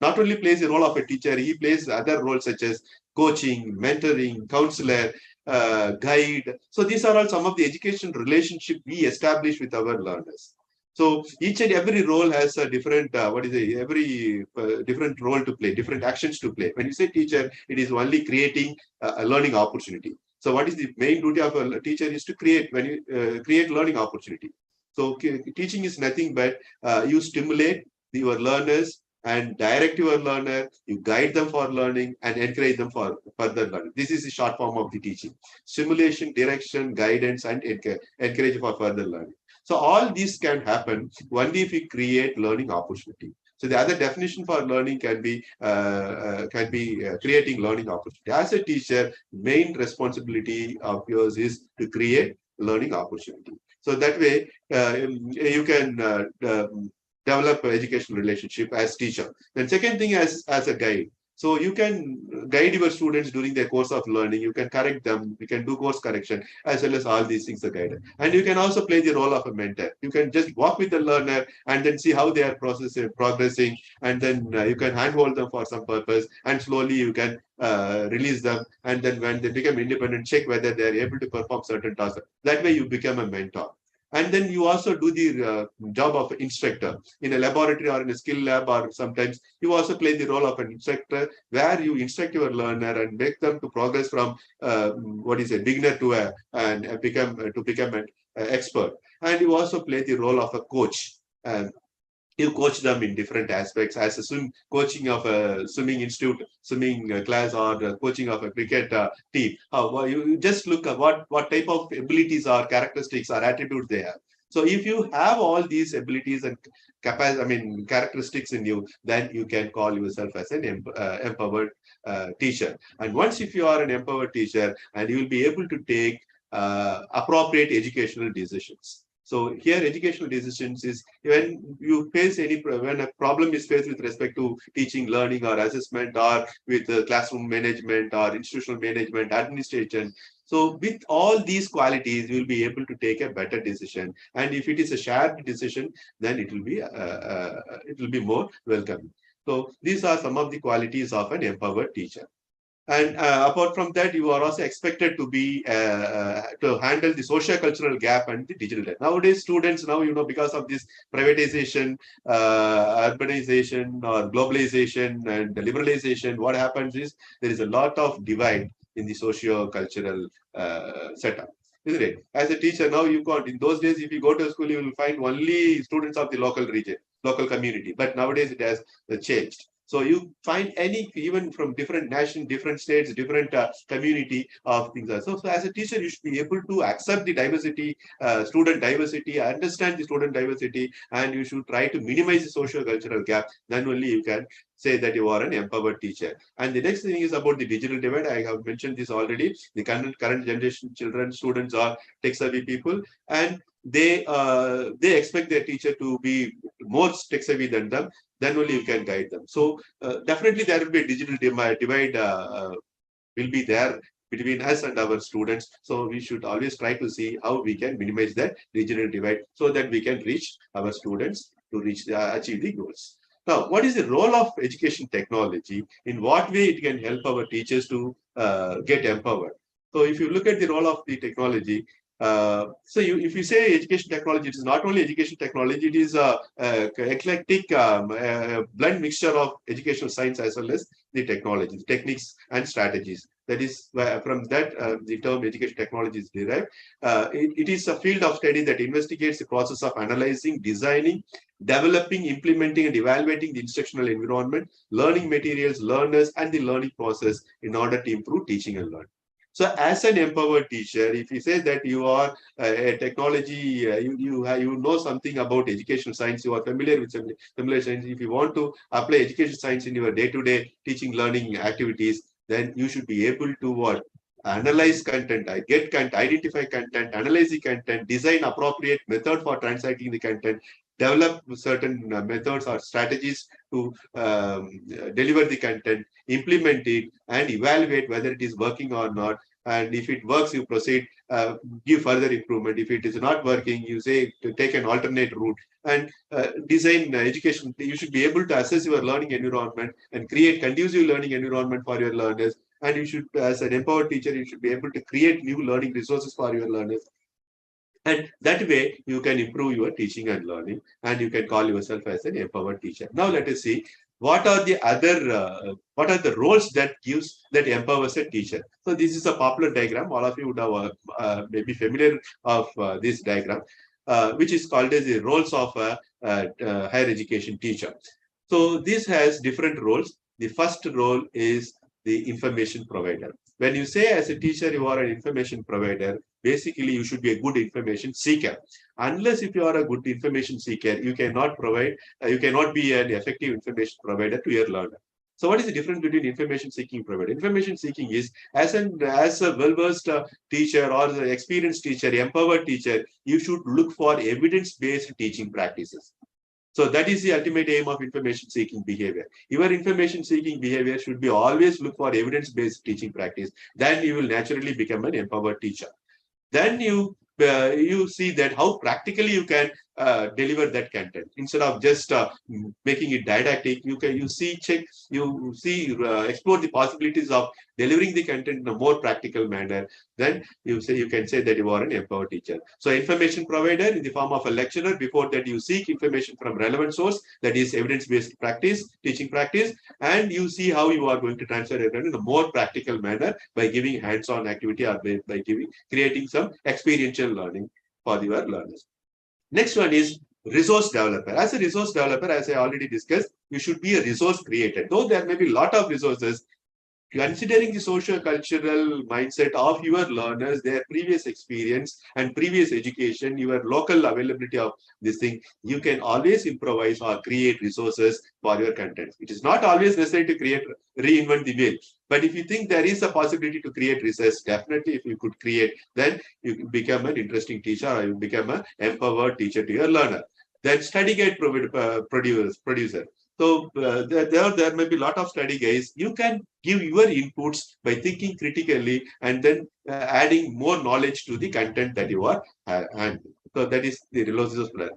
not only plays the role of a teacher, he plays other roles such as coaching, mentoring, counselor, guide. So these are all some of the education relationship we establish with our learners. So each and every role has a different different role to play, different actions to play. When you say teacher, it is only creating a learning opportunity. So what is the main duty of a teacher is to create learning opportunity. So teaching is nothing but you stimulate your learners and direct your learner, you guide them for learning and encourage them for further learning. This is the short form of the teaching. Stimulation, direction, guidance, and encourage for further learning. So all these can happen only if we create learning opportunity. So the other definition for learning can be creating learning opportunity. As a teacher, main responsibility of yours is to create learning opportunity. So that way, you can develop an educational relationship as teacher. Then second thing, as a guide. So you can guide your students during their course of learning. You can correct them. You can do course correction, as well as all these things are guided. And you can also play the role of a mentor. You can just walk with the learner and then see how they are progressing. And then you can handhold them for some purpose. And slowly you can release them. And then when they become independent, check whether they are able to perform certain tasks. That way you become a mentor. And then you also do the job of instructor in a laboratory or in a skill lab, or sometimes you also play the role of an instructor where you instruct your learner and make them to progress from beginner to become an expert. And you also play the role of a coach. You coach them in different aspects, as a coaching of a swimming institute, swimming class, or coaching of a cricket team. You just look at what type of abilities or characteristics or attributes they have. So if you have all these abilities and characteristics in you, then you can call yourself as an empowered teacher. And once if you are an empowered teacher, and you will be able to take appropriate educational decisions. So here, educational decisions is when you face when a problem is faced with respect to teaching, learning, or assessment, or with classroom management, or institutional management, administration. So with all these qualities, you will be able to take a better decision. And if it is a shared decision, then it will be more welcoming. So these are some of the qualities of an empowered teacher. And apart from that, you are also expected to be to handle the socio-cultural gap and the digital gap. Nowadays, students because of this privatization, urbanization, or globalization and liberalization, what happens is there is a lot of divide in the socio-cultural setup. Isn't it? As a teacher, now you can't. In those days, if you go to a school, you will find only students of the local region, local community. But nowadays, it has changed. So you find even from different nations, different states, different community of things. So as a teacher, you should be able to accept the diversity, student diversity, understand the student diversity, and you should try to minimize the socio-cultural gap. Then only you can say that you are an empowered teacher. And the next thing is about the digital divide. I have mentioned this already. The current generation students are tech-savvy people, and they expect their teacher to be more tech-savvy than them. Then only you can guide them. So definitely there will be a digital divide will be there between us and our students. So we should always try to see how we can minimize that digital divide so that we can reach our students to achieve the goals. Now, what is the role of education technology? In what way it can help our teachers to get empowered? So if you look at the role of the technology, if you say education technology, it is not only education technology, it is a eclectic blend mixture of educational science as well as the technologies, techniques and strategies. That is from that the term education technology is derived. It is a field of study that investigates the process of analyzing, designing, developing, implementing, and evaluating the instructional environment, learning materials, learners, and the learning process in order to improve teaching and learning. So as an empowered teacher, if you say that you are a technology, you know something about educational science, you are familiar with similar science, if you want to apply education science in your day-to-day teaching learning activities, then you should be able to analyze content, identify content, analyze the content, design appropriate method for translating the content, develop certain methods or strategies to deliver the content, implement it, and evaluate whether it is working or not. And if it works, you proceed, give further improvement. If it is not working, you say to take an alternate route. And design education. You should be able to assess your learning environment and create conducive learning environment for your learners. And you should, as an empowered teacher, you should be able to create new learning resources for your learners. And that way, you can improve your teaching and learning, and you can call yourself as an empowered teacher. Now, let us see what are the roles that empowers a teacher. So this is a popular diagram. All of you would have maybe familiar of this diagram, which is called as the roles of a higher education teacher. So this has different roles. The first role is the information provider. When you say as a teacher you are an information provider, basically you should be a good information seeker. Unless if you are a good information seeker, you cannot be an effective information provider to your learner. So what is the difference between information seeking provider? Information seeking is as a well-versed teacher or the experienced teacher, empowered teacher, you should look for evidence-based teaching practices. So that is the ultimate aim of information seeking behavior. Your information seeking behavior should be always look for evidence-based teaching practice. Then you will naturally become an empowered teacher. Then you see that how practically you can deliver that content instead of just making it didactic. You see explore the possibilities of delivering the content in a more practical manner. Then you can say that you are an empowered teacher. So information provider in the form of a lecturer. Before that, you seek information from relevant source, that is evidence-based practice, teaching practice, and you see how you are going to transfer it in a more practical manner by giving hands-on activity or by creating some experiential learning for your learners. Next one is resource developer. As a resource developer, as I already discussed, you should be a resource creator. Though there may be a lot of resources, considering the socio-cultural mindset of your learners, their previous experience and previous education, your local availability of this thing, you can always improvise or create resources for your content. It is not always necessary to reinvent the wheel. But if you think there is a possibility to create research, definitely if you could create, then you become an interesting teacher or you become an empowered teacher to your learner. Then study guide producer. So there may be a lot of study guides. You can give your inputs by thinking critically and then adding more knowledge to the content that you are handling. So that is the resource plan.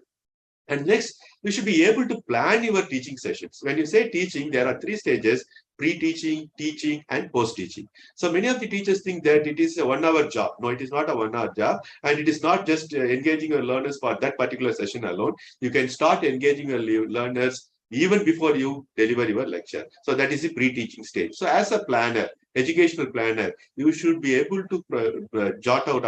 And next, you should be able to plan your teaching sessions. When you say teaching, there are 3 stages: pre-teaching, teaching, and post-teaching. So many of the teachers think that it is a 1-hour job. No, it is not a 1-hour job. And it is not just engaging your learners for that particular session alone. You can start engaging your learners even before you deliver your lecture. So that is the pre-teaching stage. So as a planner, educational planner, you should be able to chart out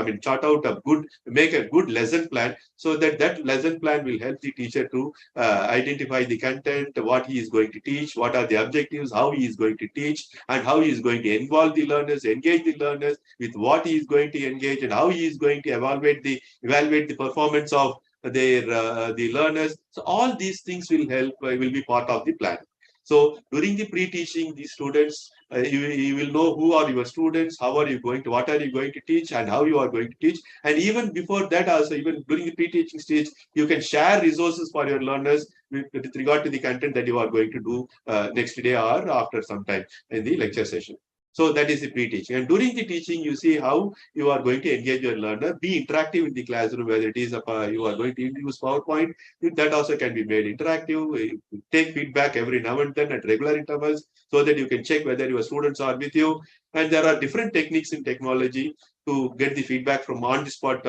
make a good lesson plan, so that lesson plan will help the teacher to identify the content, what he is going to teach, what are the objectives, how he is going to teach, and how he is going to involve the learners, engage the learners with what he is going to engage, and how he is going to evaluate the performance of the learners. So all these things will help, will be part of the plan. So during the pre-teaching, the students, you will know who are your students, what are you going to teach, and how you are going to teach. And even before that also, even during the pre-teaching stage, you can share resources for your learners with regard to the content that you are going to do next day or after some time in the lecture session. So that is the pre-teaching. And during the teaching, you see how you are going to engage your learner, be interactive in the classroom, whether it is you are going to use PowerPoint, that also can be made interactive. Take feedback every now and then at regular intervals so that you can check whether your students are with you. And there are different techniques in technology to get the feedback from on-the-spot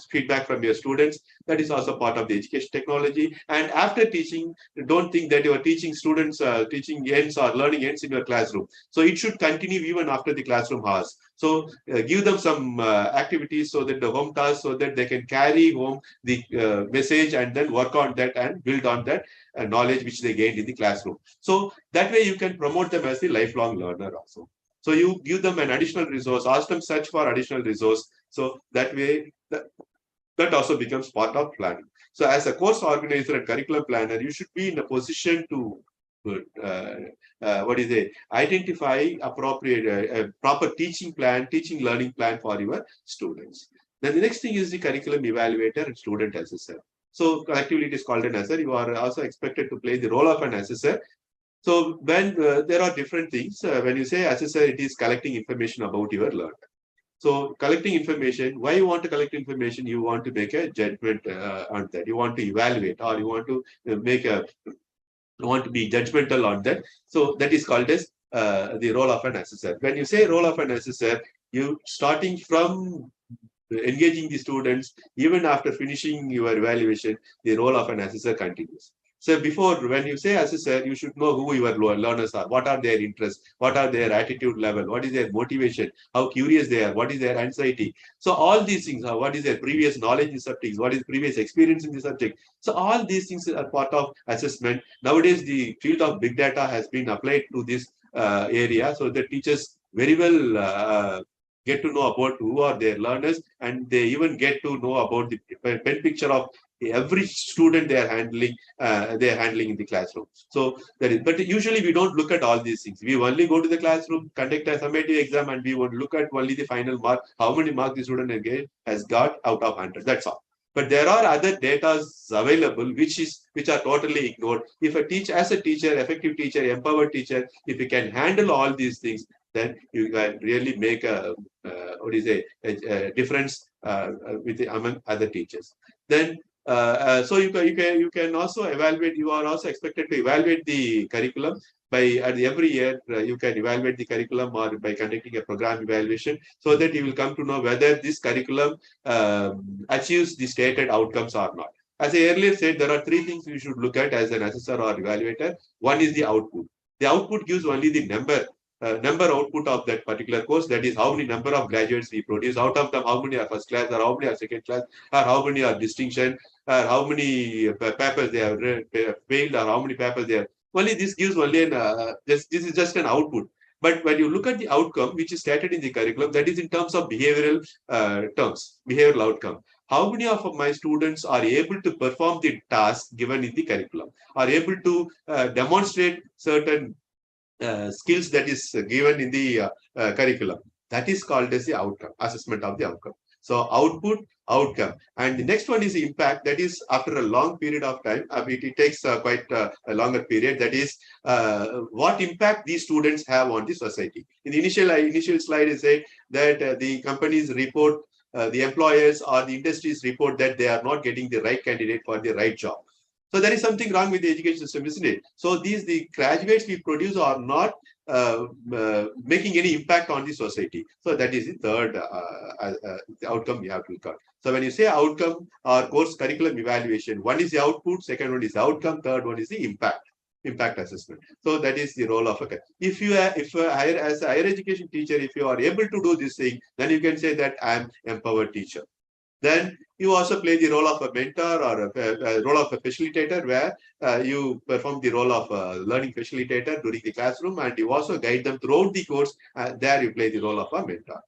feedback from your students. That is also part of the education technology. And after teaching, don't think that your teaching students, teaching ends or learning ends in your classroom. So it should continue even after the classroom hours. So give them some activities so that the home tasks, so that they can carry home the message and then work on that and build on that knowledge which they gained in the classroom. So that way you can promote them as the lifelong learner also. So you give them an additional resource, ask them search for additional resource. So that way that also becomes part of planning. So as a course organizer and curriculum planner, you should be in a position to identify appropriate proper teaching plan, teaching learning plan for your students. Then the next thing is the curriculum evaluator and student assessor. So collectively it is called an assessor. You are also expected to play the role of an assessor. So when there are different things, when you say assessor, it is collecting information about your learner. So collecting information, why you want to collect information? You want to make a judgment on that. You want to evaluate, or you want to want to be judgmental on that. So that is called as the role of an assessor. When you say role of an assessor, you starting from engaging the students, even after finishing your evaluation, the role of an assessor continues. So before, when you say assessor, you should know who your learners are, what are their interests, what are their attitude level, what is their motivation, how curious they are, what is their anxiety. So all these things, what is their previous knowledge in subjects, what is previous experience in the subject. So all these things are part of assessment. Nowadays, the field of big data has been applied to this area, so the teachers very well get to know about who are their learners, and they even get to know about the pen picture of every student they are handling in the classroom. So that is, but usually we don't look at all these things. We only go to the classroom, conduct a summative exam, and we won't look at only the final mark, how many marks the student has got out of 100. That's all. But there are other data available which are totally ignored. If a teacher, as a teacher, effective teacher, empowered teacher, if you can handle all these things, then you can really make a difference among other teachers. Then so you can also evaluate. You are also expected to evaluate the curriculum every year. You can evaluate the curriculum or by conducting a program evaluation, so that you will come to know whether this curriculum achieves the stated outcomes or not. As I earlier said, there are three things you should look at as an assessor or evaluator. One is the output. The output gives only the number output of that particular course. That is how many number of graduates we produce. Out of them, how many are first class, or how many are second class, or how many are distinction, or how many papers they have failed, or how many papers they have. Only this gives only this is just an output. But when you look at the outcome, which is stated in the curriculum, that is in terms of behavioral behavioral outcome. How many of my students are able to perform the task given in the curriculum, are able to demonstrate certain skills that is given in the curriculum. That is called as the outcome, assessment of the outcome. So output, outcome. And the next one is the impact. That is after a long period of time. It takes quite a longer period. That is what impact these students have on the society. In the initial slide, is say that the companies report, the employers or the industries report that they are not getting the right candidate for the right job. So there is something wrong with the education system, isn't it? So the graduates we produce are not making any impact on the society. So that is the third outcome we have to look at. So when you say outcome or course curriculum evaluation, one is the output, second one is the outcome, third one is the impact assessment. So that is the role of a. If as a higher education teacher, if you are able to do this thing, then you can say that I am empowered teacher. Then you also play the role of a mentor or a role of a facilitator, where you perform the role of a learning facilitator during the classroom, and you also guide them throughout the course. There you play the role of a mentor.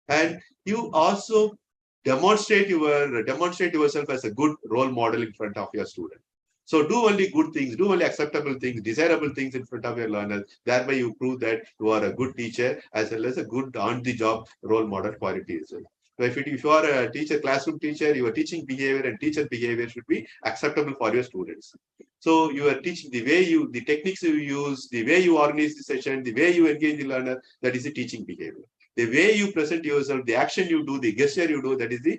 And you also demonstrate yourself as a good role model in front of your student. So do only good things, do only acceptable things, desirable things in front of your learners. Thereby you prove that you are a good teacher as well as a good on-the-job role model for your teacher. So if you are a teacher, classroom teacher, your teaching behavior and teacher behavior should be acceptable for your students. So you are teaching the techniques you use, the way you organize the session, the way you engage the learner, that is the teaching behavior. The way you present yourself, the action you do, the gesture you do, that is the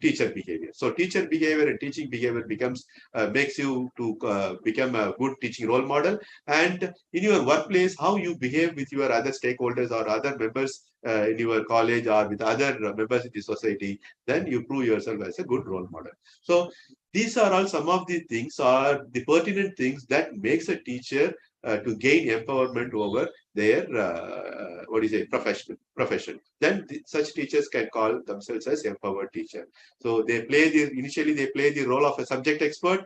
teacher behavior. So teacher behavior and teaching behavior makes you to become a good teaching role model. And in your workplace, how you behave with your other stakeholders or other members in your college or with other members in the society, then you prove yourself as a good role model. So these are all some of the things, are the pertinent things that makes a teacher to gain empowerment over their profession. Then such teachers can call themselves as empowered teacher. So they initially they play the role of a subject expert.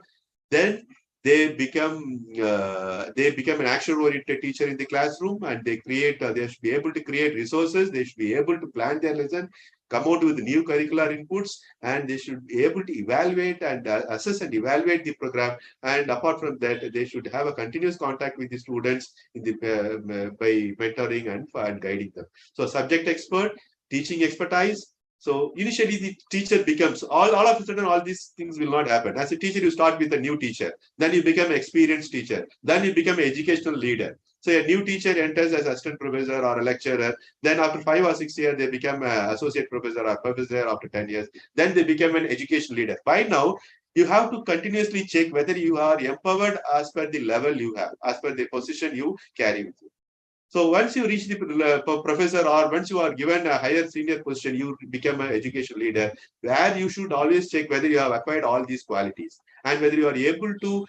Then they become an action-oriented teacher in the classroom, and they should be able to create resources. They should be able to plan their lesson, come out with new curricular inputs, and they should be able to evaluate and assess and evaluate the program. And apart from that, they should have a continuous contact with the students by mentoring and guiding them. So subject expert, teaching expertise. So initially the teacher becomes, all of a sudden, all these things will not happen. As a teacher, you start with a new teacher, then you become an experienced teacher, then you become an educational leader. So a new teacher enters as assistant professor or a lecturer. Then after 5 or 6 years, they become an associate professor or professor after 10 years. Then they become an education leader. By now, you have to continuously check whether you are empowered as per the level you have, as per the position you carry with you. So once you reach the professor, or once you are given a higher senior position, you become an education leader, where you should always check whether you have acquired all these qualities and whether you are able to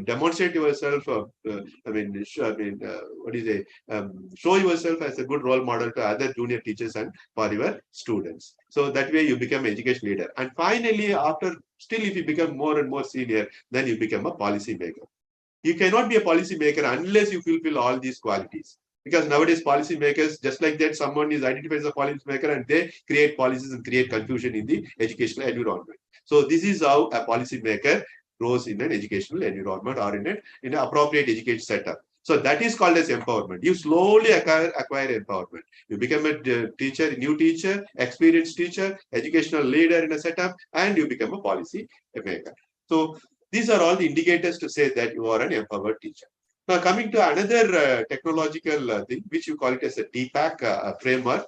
demonstrate yourself. Show yourself as a good role model to other junior teachers and for your students. So that way you become an education leader. And finally, if you become more and more senior, then you become a policy maker. You cannot be a policy maker unless you fulfill all these qualities. Because nowadays policymakers, just like that, someone is identified as a policymaker and they create policies and create confusion in the educational environment. So this is how a policymaker grows in an educational environment or in an appropriate education setup. So that is called as empowerment. You slowly acquire empowerment. You become a teacher, new teacher, experienced teacher, educational leader in a setup, and you become a policy maker. So these are all the indicators to say that you are an empowered teacher. Now coming to another technological thing, which you call it as a TPAC framework,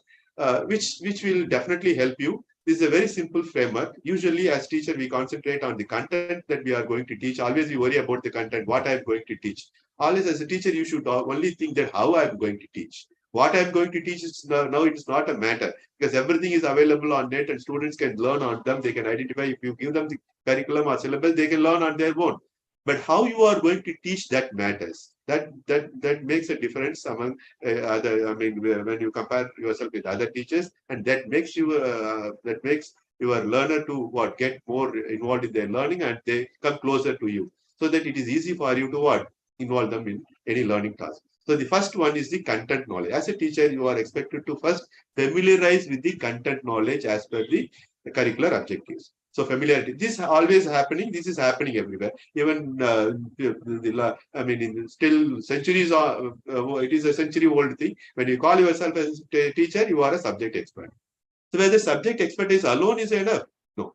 which will definitely help you. This is a very simple framework. Usually as teacher, we concentrate on the content that we are going to teach. Always we worry about the content, what I am going to teach. Always as a teacher, you should only think that how I am going to teach. What I am going to teach is now it is not a matter, because everything is available on net and students can learn on them. They can identify, if you give them the curriculum or syllabus, they can learn on their own. But how you are going to teach, that matters. That makes a difference among other. I mean, when you compare yourself with other teachers, and that makes you your learner to get more involved in their learning, and they come closer to you, so that it is easy for you to involve them in any learning task. So the first one is the content knowledge. As a teacher, you are expected to first familiarize with the content knowledge as per the curricular objectives. So familiarity, this is always happening. This is happening everywhere. Even I mean, still centuries are. It is a century-old thing. When you call yourself as a teacher, you are a subject expert. So whether subject expertise alone is enough? No.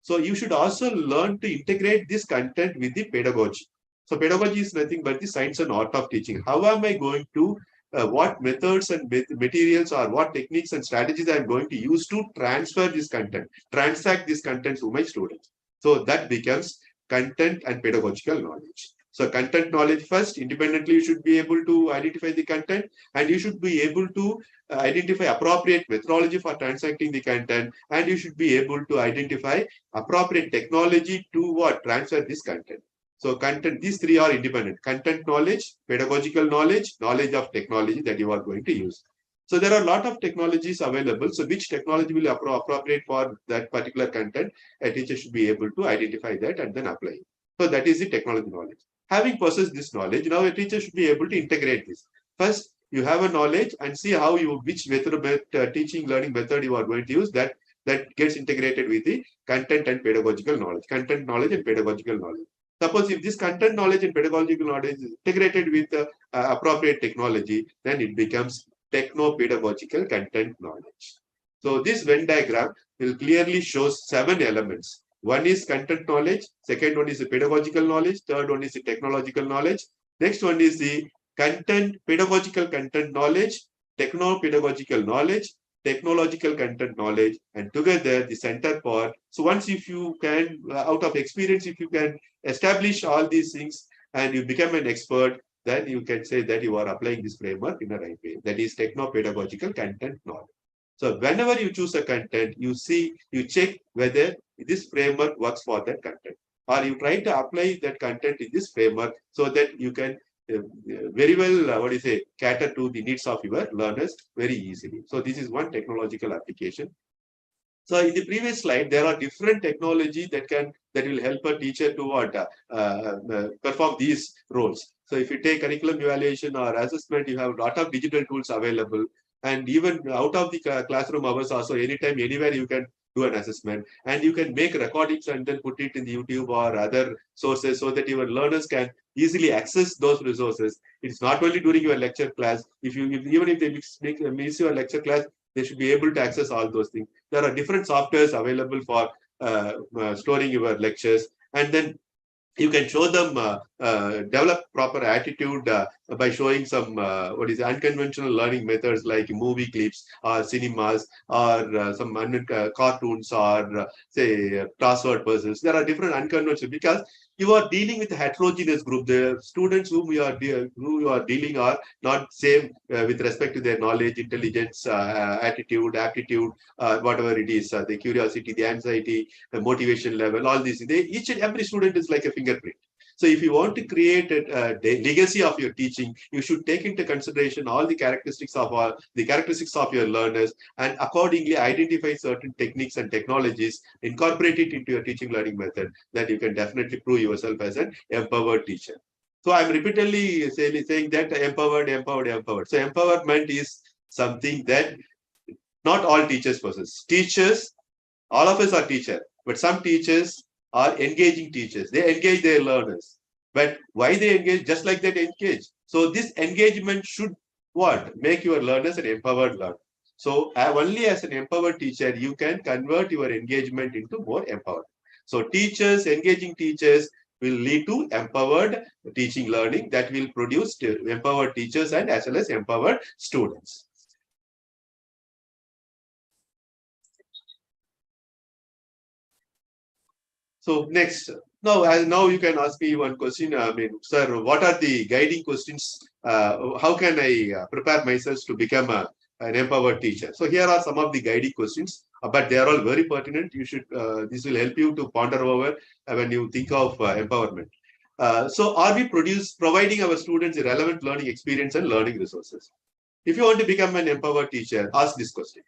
So you should also learn to integrate this content with the pedagogy. So pedagogy is nothing but the science and art of teaching. How am I going to what methods and materials or what techniques and strategies I am going to use to transfer this content, transact this content to my students. So that becomes content and pedagogical knowledge. So content knowledge first, independently you should be able to identify the content, and you should be able to identify appropriate methodology for transacting the content, and you should be able to identify appropriate technology to transfer this content. So content, these three are independent: content knowledge, pedagogical knowledge, knowledge of technology that you are going to use. So there are a lot of technologies available. So which technology will appropriate for that particular content? A teacher should be able to identify that and then apply it. So that is the technology knowledge. Having possessed this knowledge, now a teacher should be able to integrate this. First, you have a knowledge and see how which method, teaching learning method you are going to use, that gets integrated with the content and pedagogical knowledge. Content knowledge and pedagogical knowledge. Suppose if this content knowledge and pedagogical knowledge is integrated with appropriate technology, then it becomes techno-pedagogical content knowledge. So this Venn diagram will clearly show 7 elements. One is content knowledge, second one is the pedagogical knowledge, third one is the technological knowledge, next one is the pedagogical content knowledge, techno-pedagogical knowledge, technological content knowledge, and together the center part. So once if you can, out of experience, if you can establish all these things and you become an expert, then you can say that you are applying this framework in the right way. That is techno-pedagogical content knowledge. So whenever you choose a content, you check whether this framework works for that content, or you try to apply that content in this framework so that you can very well, cater to the needs of your learners very easily. So this is one technological application. So in the previous slide, there are different technology that will help a teacher to perform these roles. So if you take curriculum evaluation or assessment, you have a lot of digital tools available. And even out of the classroom hours also, anytime, anywhere you can do an assessment, and you can make recordings and then put it in the YouTube or other sources so that your learners can easily access those resources. It's not only during your lecture class. Even if they miss your lecture class, they should be able to access all those things. There are different softwares available for storing your lectures, and then you can show them develop proper attitude by showing some unconventional learning methods like movie clips or cinemas or some cartoons or say crossword puzzles. There are different unconventional, because you are dealing with a heterogeneous group. The students whom you are dealing are not same with respect to their knowledge, intelligence, attitude, aptitude, whatever it is, the curiosity, the anxiety, the motivation level, all these. Each and every student is like a fingerprint. So if you want to create a legacy of your teaching, you should take into consideration all the characteristics of your learners, and accordingly identify certain techniques and technologies, incorporate it into your teaching learning method, that you can definitely prove yourself as an empowered teacher. So I'm repeatedly saying that empowered. So empowerment is something that not all teachers possess. Teachers, all of us are teachers, but some teachers are engaging teachers. They engage their learners. But why they engage? Just like that engage. So this engagement should what? Make your learners an empowered learner. So only as an empowered teacher, you can convert your engagement into more empowered. So teachers, engaging teachers will lead to empowered teaching learning that will produce empowered teachers and as well as empowered students. So next, now you can ask me one question. I mean, sir, what are the guiding questions? How can I prepare myself to become an empowered teacher? So here are some of the guiding questions, but they are all very pertinent. You should this will help you to ponder over when you think of empowerment. So are we providing our students a relevant learning experience and learning resources? If you want to become an empowered teacher, ask this question.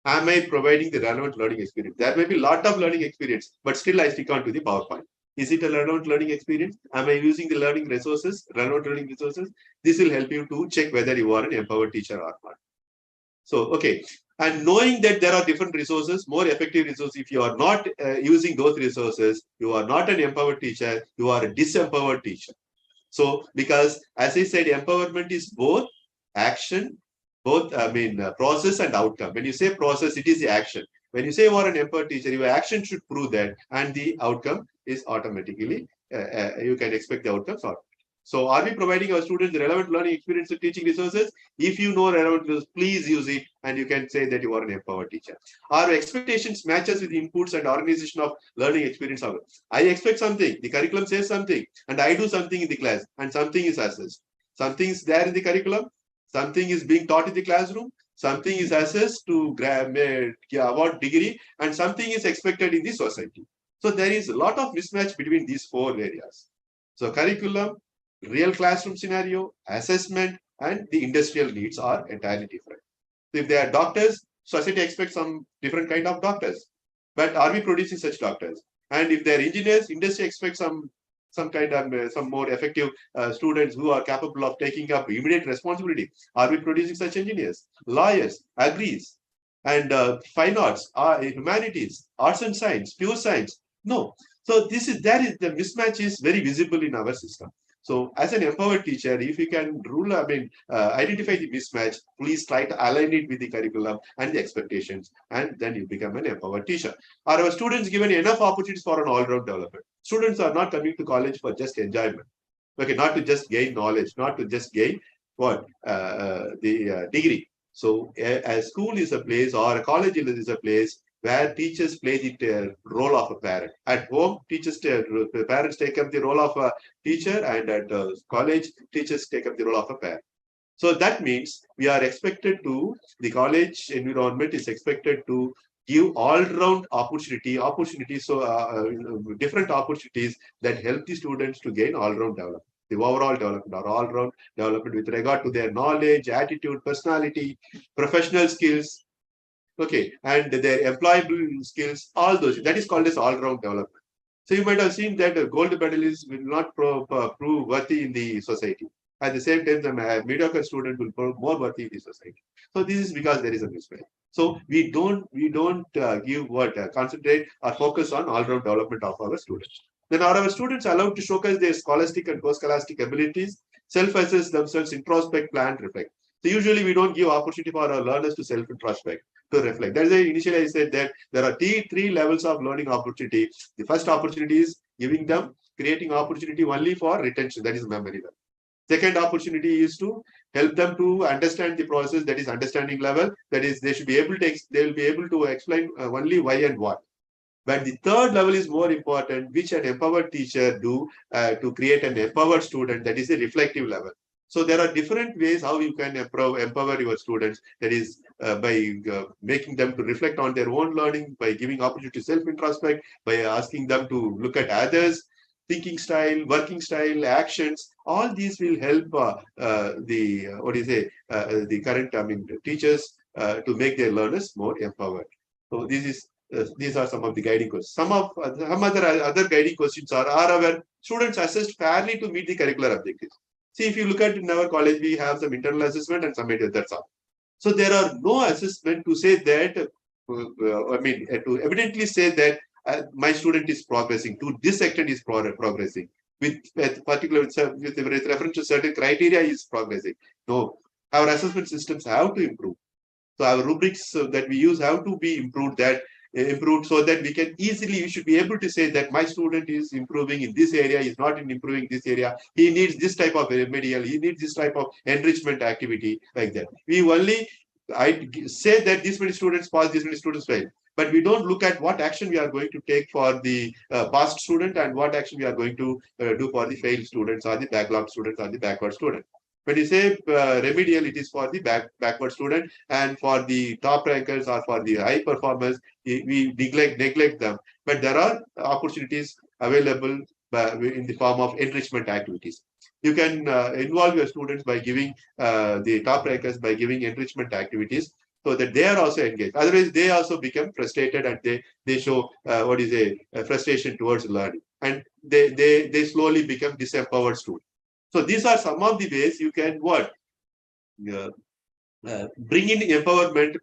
Am I providing the relevant learning experience? There may be a lot of learning experience, but still I stick on to the PowerPoint. Is it a relevant learning experience? Am I using the learning resources, relevant learning resources? This will help you to check whether you are an empowered teacher or not. So, okay. And knowing that there are different resources, more effective resources, if you are not using those resources, you are not an empowered teacher, you are a disempowered teacher. So, because as I said, empowerment is both action, process and outcome. When you say process, it is the action. When you say you are an empowered teacher, your action should prove that, and the outcome is automatically, you can expect the outcomes. So are we providing our students the relevant learning experience and teaching resources? If you know relevant resources, please use it, and you can say that you are an empowered teacher. Our expectations matches with the inputs and organization of learning experience. I expect something, the curriculum says something, and I do something in the class, and something is assessed. Something is there in the curriculum, something is being taught in the classroom, something is assessed to award degree, and something is expected in the society. So there is a lot of mismatch between these four areas. So curriculum, real classroom scenario, assessment, and the industrial needs are entirely different. So if they are doctors, society expects some different kind of doctors. But are we producing such doctors? And if they're engineers, industry expects some kind of some more effective students who are capable of taking up immediate responsibility. Are we producing such engineers? Lawyers, agrees, and fine arts, humanities, arts and science, pure science? No. So the mismatch is very visible in our system. So as an empowered teacher, if you can identify the mismatch, please try to align it with the curriculum and the expectations, and then you become an empowered teacher. Are our students given enough opportunities for an all-round development? Students are not coming to college for just enjoyment. Okay, not to just gain knowledge, not to just gain the degree. So a school is a place, or a college is a place where teachers play the role of a parent. At home, parents take up the role of a teacher, and at college, teachers take up the role of a parent. So that means we are expected to, the college environment is expected to give all-round opportunities, so different opportunities that help the students to gain all-round development. The overall development or all-round development with regard to their knowledge, attitude, personality, professional skills, okay, and their employable skills, all those. That is called as all-round development. So you might have seen that gold medalists will not prove worthy in the society. At the same time, the mediocre student will prove more worthy in the society. So this is because there is a mismatch. So we don't concentrate or focus on all-round development of our students. Then are our students allowed to showcase their scholastic and post-scholastic abilities, self-assess themselves, introspect, plan, reflect? So usually we don't give opportunity for our learners to self-introspect, to reflect. That's why initially I said that there are three levels of learning opportunity. The first opportunity is creating opportunity only for retention, that is memory level. Second opportunity is to help them to understand the process, that is understanding level, that is they will be able to explain only why and what. But the third level is more important, which an empowered teacher do to create an empowered student, that is the reflective level. So there are different ways how you can empower your students. That is by making them to reflect on their own learning, by giving opportunity to self-introspect, by asking them to look at others, thinking style, working style, actions. All these will help the current teachers to make their learners more empowered. So this is these are some of the guiding questions. Some other guiding questions are our students assessed fairly to meet the curricular objectives? See, if you look at in our college, we have some internal assessment and some medial, that's all. So there are no assessment to say that, to evidently say that my student is progressing, to this extent is progressing, with reference to certain criteria is progressing. No, our assessment systems have to improve. So our rubrics that we use have to be improved so that we should be able to say that my student is improving in this area, is not improving this area. He needs this type of remedial, he needs this type of enrichment activity, like that. I say that these many students pass, these many students fail. But we don't look at what action we are going to take for the passed student and what action we are going to do for the failed students or the backlog students or the backward student. When you say remedial, it is for the backward student, and for the top rankers or for the high performers, we neglect them. But there are opportunities available in the form of enrichment activities. You can involve your students by giving the top rankers by giving enrichment activities, so that they are also engaged. Otherwise, they also become frustrated and they show frustration towards learning, and they slowly become disempowered students. So these are some of the ways you can bring in empowerment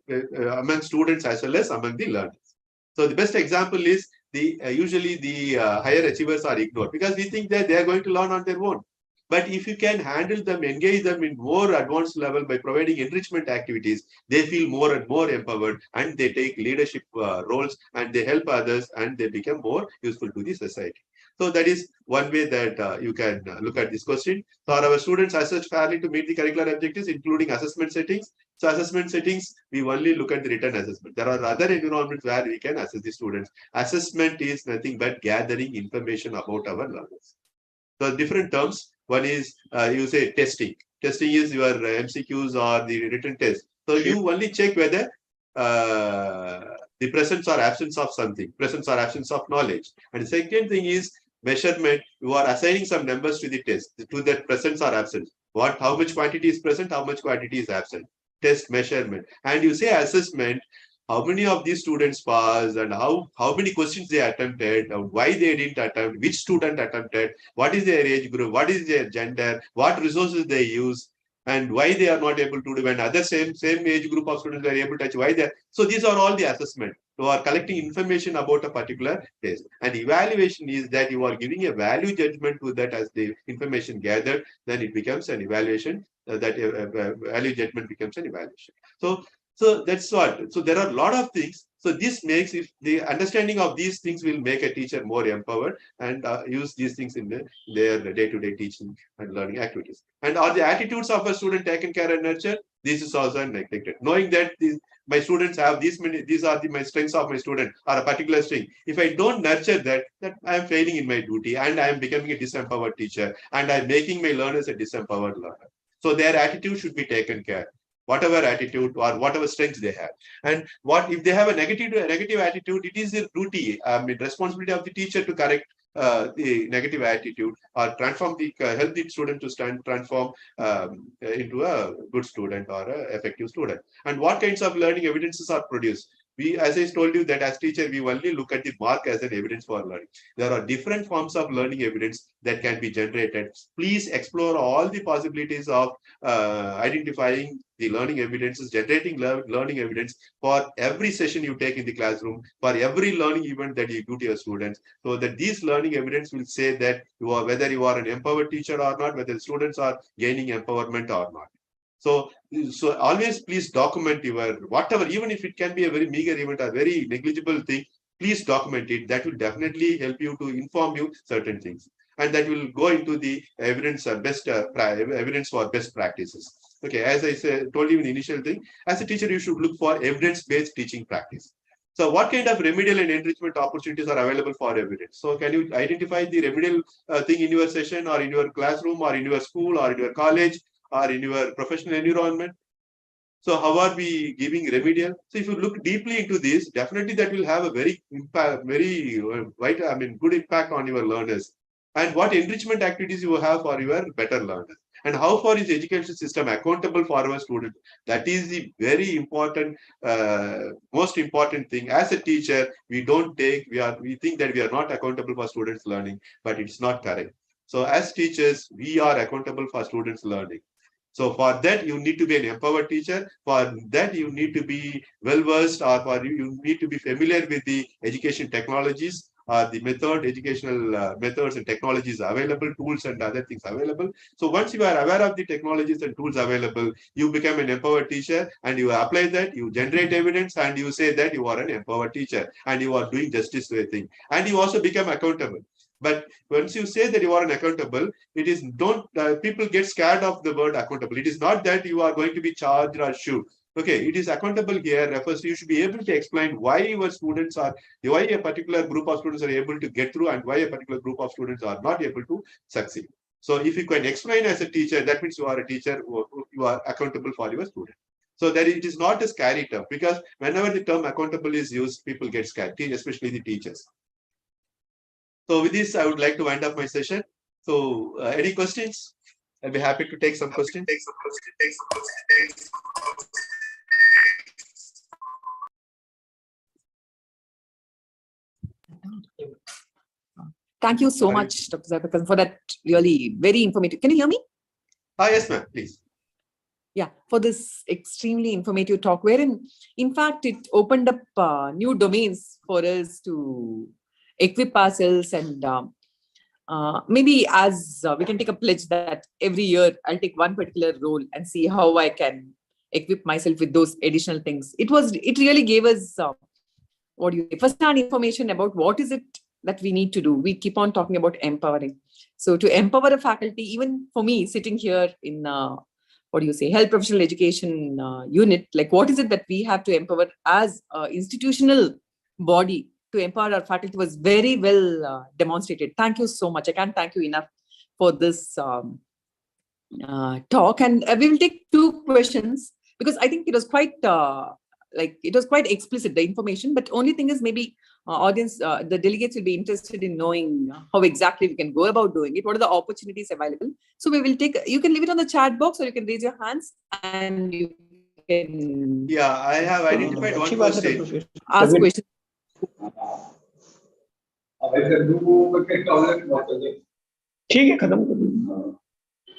among students as well as among the learners. So the best example is usually the higher achievers are ignored because we think that they are going to learn on their own. But if you can handle them, engage them in more advanced level by providing enrichment activities, they feel more and more empowered, and they take leadership roles, and they help others, and they become more useful to the society. So that is one way that you can look at this question. So are our students assessed fairly to meet the curricular objectives, including assessment settings? So assessment settings, we only look at the written assessment. There are other environments where we can assess the students. Assessment is nothing but gathering information about our learners. So different terms. One is you say testing. Testing is your MCQs or the written test. So you only check whether the presence or absence of something, presence or absence of knowledge. And the second thing is measurement. You are assigning some numbers to the test, to that presence or absence. How much quantity is present, how much quantity is absent. Test measurement. And you say assessment. How many of these students passed, and how many questions they attempted, why they didn't attempt, which student attempted, what is their age group, what is their gender, what resources they use, and why they are not able to do when other same age group of students are able to achieve, why they. So these are all the assessment. You are collecting information about a particular test. And evaluation is that you are giving a value judgment to that as the information gathered, then it becomes an evaluation, value judgment becomes an evaluation. So that's what. So there are a lot of things. So this makes, if the understanding of these things will make a teacher more empowered and use these things in their day-to-day teaching and learning activities. And are the attitudes of a student taken care and nurtured? This is also neglected. Knowing that my students have these are my strengths of my student, or a particular strength. If I don't nurture that I am failing in my duty, and I am becoming a disempowered teacher, and I am making my learners a disempowered learner. So their attitude should be taken care. Whatever attitude or whatever strengths they have, and what if they have a negative attitude, it is their duty, responsibility of the teacher to correct the negative attitude or transform help the student to transform into a good student or an effective student. And what kinds of learning evidences are produced? As I told you, that as teacher, we only look at the mark as an evidence for learning. There are different forms of learning evidence that can be generated. Please explore all the possibilities of identifying the learning evidences, generating learning evidence for every session you take in the classroom, for every learning event that you do to your students, so that these learning evidence will say that whether you are an empowered teacher or not, whether students are gaining empowerment or not. So always please document your whatever, even if it can be a very meager event or very negligible thing, please document it. That will definitely help you to inform you certain things. And that will go into the evidence evidence for best practices. Okay, as I told you in the initial thing, as a teacher, you should look for evidence-based teaching practice. So what kind of remedial and enrichment opportunities are available for evidence? So can you identify the remedial thing in your session or in your classroom or in your school or in your college or in your professional environment? So how are we giving remedial? So if you look deeply into this, definitely that will have a very good impact on your learners. And what enrichment activities you have for your better learners. And how far is the education system accountable for our students? That is the very important, most important thing. As a teacher, we think that we are not accountable for students' learning, but it's not correct. So as teachers, we are accountable for students' learning. So for that, you need to be an empowered teacher. For that, you need to be well-versed, or you need to be familiar with the education technologies, the educational methods and technologies available, tools and other things available. So once you are aware of the technologies and tools available, you become an empowered teacher, and you apply that, you generate evidence, and you say that you are an empowered teacher and you are doing justice to a thing. And you also become accountable. But once you say that you are an accountable, it is people get scared of the word accountable. It is not that you are going to be charged or shoot. Okay, it is accountable here refers to you should be able to explain why your students are, why a particular group of students are able to get through and why a particular group of students are not able to succeed. So if you can explain as a teacher, that means you are a teacher, you are accountable for your student. So that it is not a scary term, because whenever the term accountable is used, people get scared, especially the teachers. So with this, I would like to wind up my session. So any questions? I'll be happy to take some questions. Thank you so much, Dr. Zayaprakasarazan, for that really very informative. Can you hear me? Yes, ma'am, please. Yeah, for this extremely informative talk, wherein, in fact, it opened up new domains for us to equip ourselves, and maybe as we can take a pledge that every year I'll take one particular role and see how I can equip myself with those additional things. It really gave us first-hand information about what is it that we need to do. We keep on talking about empowering. So to empower a faculty, even for me sitting here in health professional education unit, like what is it that we have to empower as an institutional body to empower our faculty was very well demonstrated. Thank you so much. I can't thank you enough for this talk. And we will take 2 questions, because I think it was quite explicit, the information, but only thing is maybe audience, the delegates will be interested in knowing how exactly we can go about doing it. What are the opportunities available? So we will take, you can leave it on the chat box, or you can raise your hands and you can. Yeah, I have identified one question. Ask questions.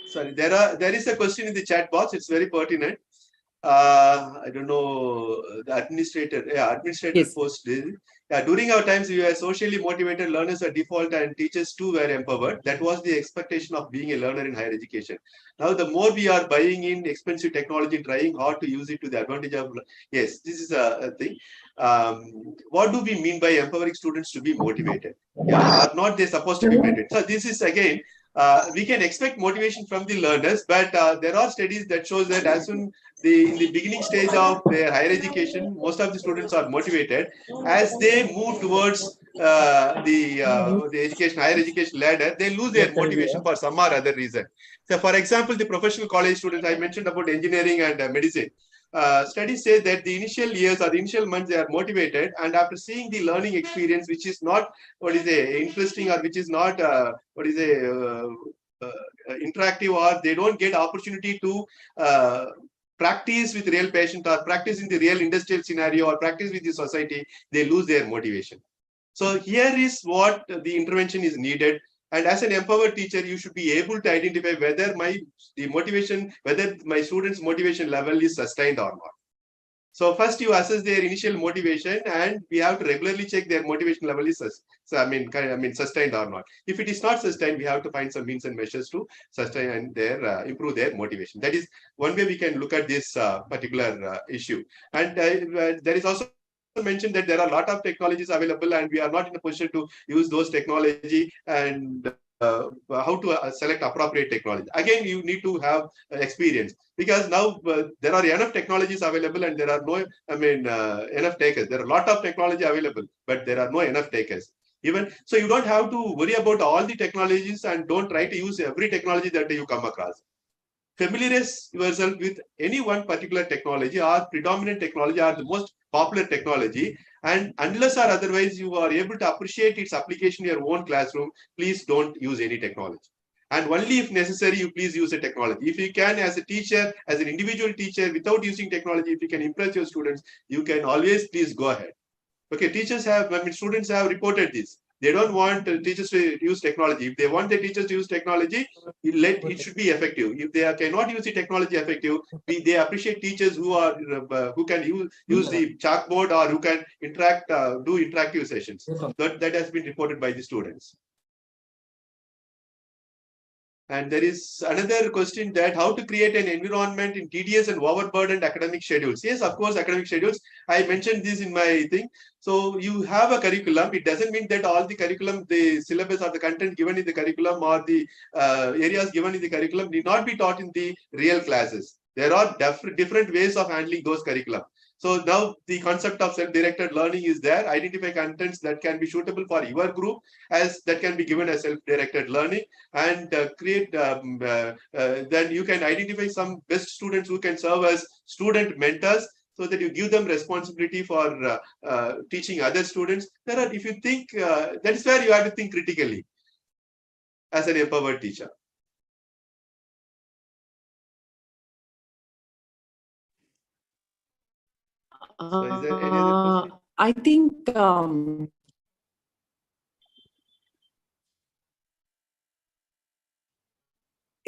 Sorry, there is a question in the chat box. It's very pertinent. I don't know the administrator. Yeah, administrator Yes. post. Yeah, during our times, we were socially motivated learners by default, and teachers too were empowered. That was the expectation of being a learner in higher education. Now, the more we are buying in expensive technology, trying hard to use it to the advantage of, yes, this is a thing. What do we mean by empowering students to be motivated? Yeah, are not they supposed to be motivated? So this is again, we can expect motivation from the learners, but there are studies that shows that as soon in the beginning stage of their higher education, most of the students are motivated. As they move towards the higher education ladder, they lose their motivation for some or other reason. So, for example, the professional college students, I mentioned about engineering and medicine. Studies say that the initial years or the initial months, they are motivated, and after seeing the learning experience, which is not interesting, or which is not interactive, or they don't get opportunity to practice with real patient, or practice in the real industrial scenario, or practice with the society, they lose their motivation. So here is what the intervention is needed. And as an empowered teacher, you should be able to identify whether my students' motivation level is sustained or not. So first you assess their initial motivation, and we have to regularly check their motivation level is sustained or not. If it is not sustained, we have to find some means and measures to sustain and improve their motivation. That is one way we can look at this particular issue. And there is also mentioned that there are a lot of technologies available, and we are not in a position to use those technology, and how to select appropriate technology. Again, you need to have experience, because now there are enough technologies available, and there are no enough takers. There are a lot of technology available, but there are no enough takers. Even so, you don't have to worry about all the technologies, and don't try to use every technology that you come across. Familiarize yourself with any one particular technology, or predominant technology, or the most popular technology, and unless or otherwise you are able to appreciate its application in your own classroom, please don't use any technology. And only if necessary, you please use the technology. If you can, as a teacher, as an individual teacher, without using technology, if you can impress your students, you can always please go ahead. Okay, teachers have, students have reported this. They don't want teachers to use technology. If they want the teachers to use technology, it should be effective. If they cannot use the technology effective, they appreciate teachers who can use the chalkboard or who can interact, do interactive sessions. That has been reported by the students. And there is another question that how to create an environment in tedious and overburdened academic schedules. Yes, of course, academic schedules. I mentioned this in my thing. So you have a curriculum. It doesn't mean that all the curriculum, the syllabus or the content given in the curriculum or the areas given in the curriculum need not be taught in the real classes. There are different ways of handling those curriculum. So now the concept of self-directed learning is there. Identify contents that can be suitable for your group as that can be given as self-directed learning, and create, then you can identify some best students who can serve as student mentors, so that you give them responsibility for teaching other students. There are, if you think, that is where you have to think critically as an empowered teacher. So is there any other question? I think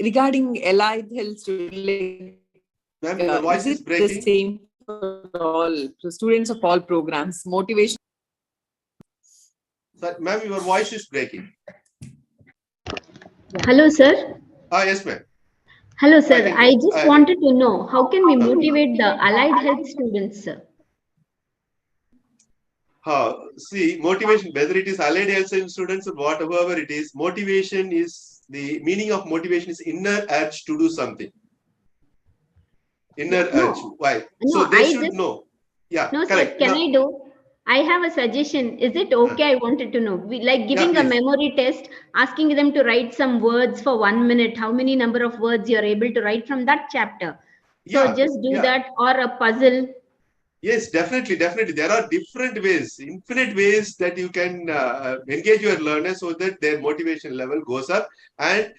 regarding allied health, Ma'am, your voice is breaking. The same for all students of all programs? Motivation. Ma'am, your voice is breaking. Hello, sir. Yes, ma'am. Hello, sir. I just wanted to know, how can we motivate the allied health students, sir? See, motivation, whether it is allied health students or whatever it is, motivation is, the meaning of motivation is inner urge to do something. Inner urge. Why? No, so they should know. Yeah, no, correct. Sir, I have a suggestion. Is it okay? I wanted to know. Like giving a memory test, asking them to write some words for 1 minute. How many number of words you're able to write from that chapter? So just do that, or a puzzle. Yes, definitely. There are different ways, infinite ways that you can engage your learners so that their motivation level goes up. And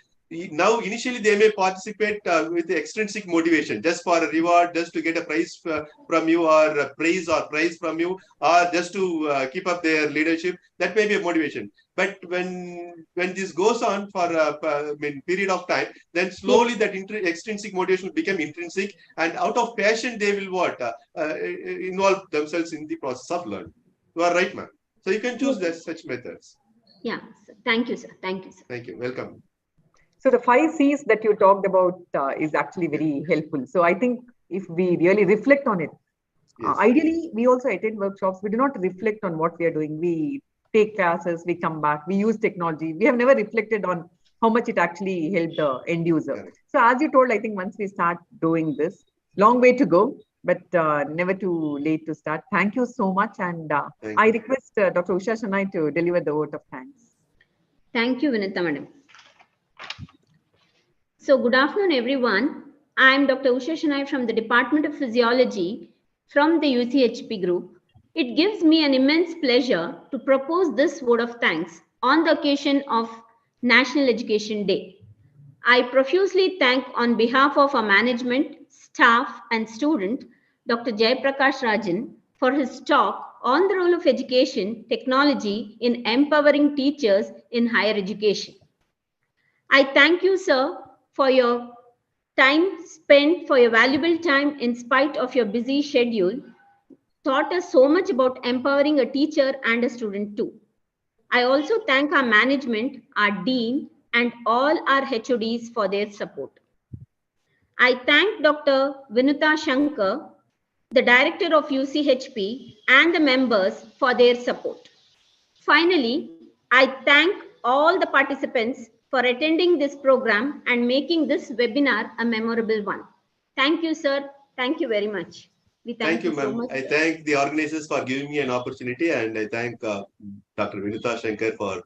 now, initially, they may participate with the extrinsic motivation, just for a reward, just to get a prize from you, or a praise or prize from you, or just to keep up their leadership. That may be a motivation. But when this goes on for a period of time, then slowly that extrinsic motivation will become intrinsic, and out of passion, they will involve themselves in the process of learning. You are right, ma'am. So you can choose such methods. Yeah. Thank you, sir. Thank you, sir. Thank you. Welcome. So the 5 C's that you talked about is actually very helpful. So I think if we really reflect on it, ideally, we also attend workshops. We do not reflect on what we are doing. We take classes, we come back, we use technology. We have never reflected on how much it actually helped the end user. Correct. So as you told, I think once we start doing this, long way to go, but never too late to start. Thank you so much. And I request Dr. Usha Shenoy to deliver the vote of thanks. Thank you, Vinita Madam. So good afternoon, everyone. I am Dr. Usha Shenoy from the Department of Physiology from the UCHP group. It gives me an immense pleasure to propose this vote of thanks on the occasion of National Education Day. I profusely thank on behalf of our management, staff and student, Dr. Zayapragassarazan, for his talk on the role of education technology in empowering teachers in higher education. I thank you, sir, for your time spent, for your valuable time in spite of your busy schedule, taught us so much about empowering a teacher and a student too. I also thank our management, our dean, and all our HODs for their support. I thank Dr. Vinita Shankar, the director of UCHP, and the members for their support. Finally, I thank all the participants for attending this program and making this webinar a memorable one. Thank you, sir. Thank you very much. Thank you, ma'am. I thank the organizers for giving me an opportunity, and I thank Dr. Vinita Shankar for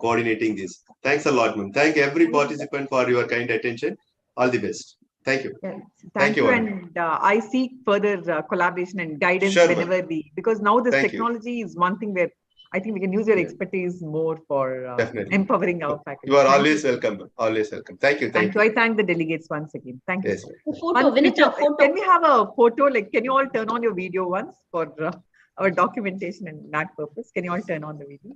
coordinating this. Thanks a lot, ma'am. Thank every participant for your kind attention. All the best. Thank you. Yes. Thank you. And I seek further collaboration and guidance whenever we, because now this technology is one thing where I think we can use your Yeah. expertise more for Definitely. empowering our faculty. You are Thank always welcome. Always welcome. Thank you. Thank you. I thank the delegates once again. Thank you. Yes. So much. The photo, One Vinita, picture- photo. Can we have a photo? Like, can you all turn on your video once for our documentation and that purpose? Can you all turn on the video?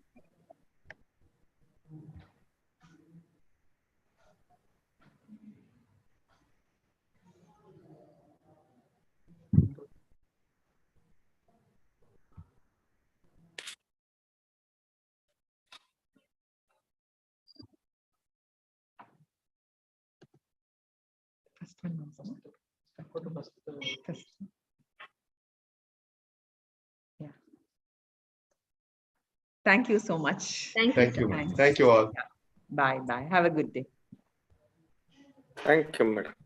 First one, first. Yeah. Thank you so much. Thank you. Thank you. Thanks. Thank you all. Bye. Bye. Have a good day. Thank you, madam.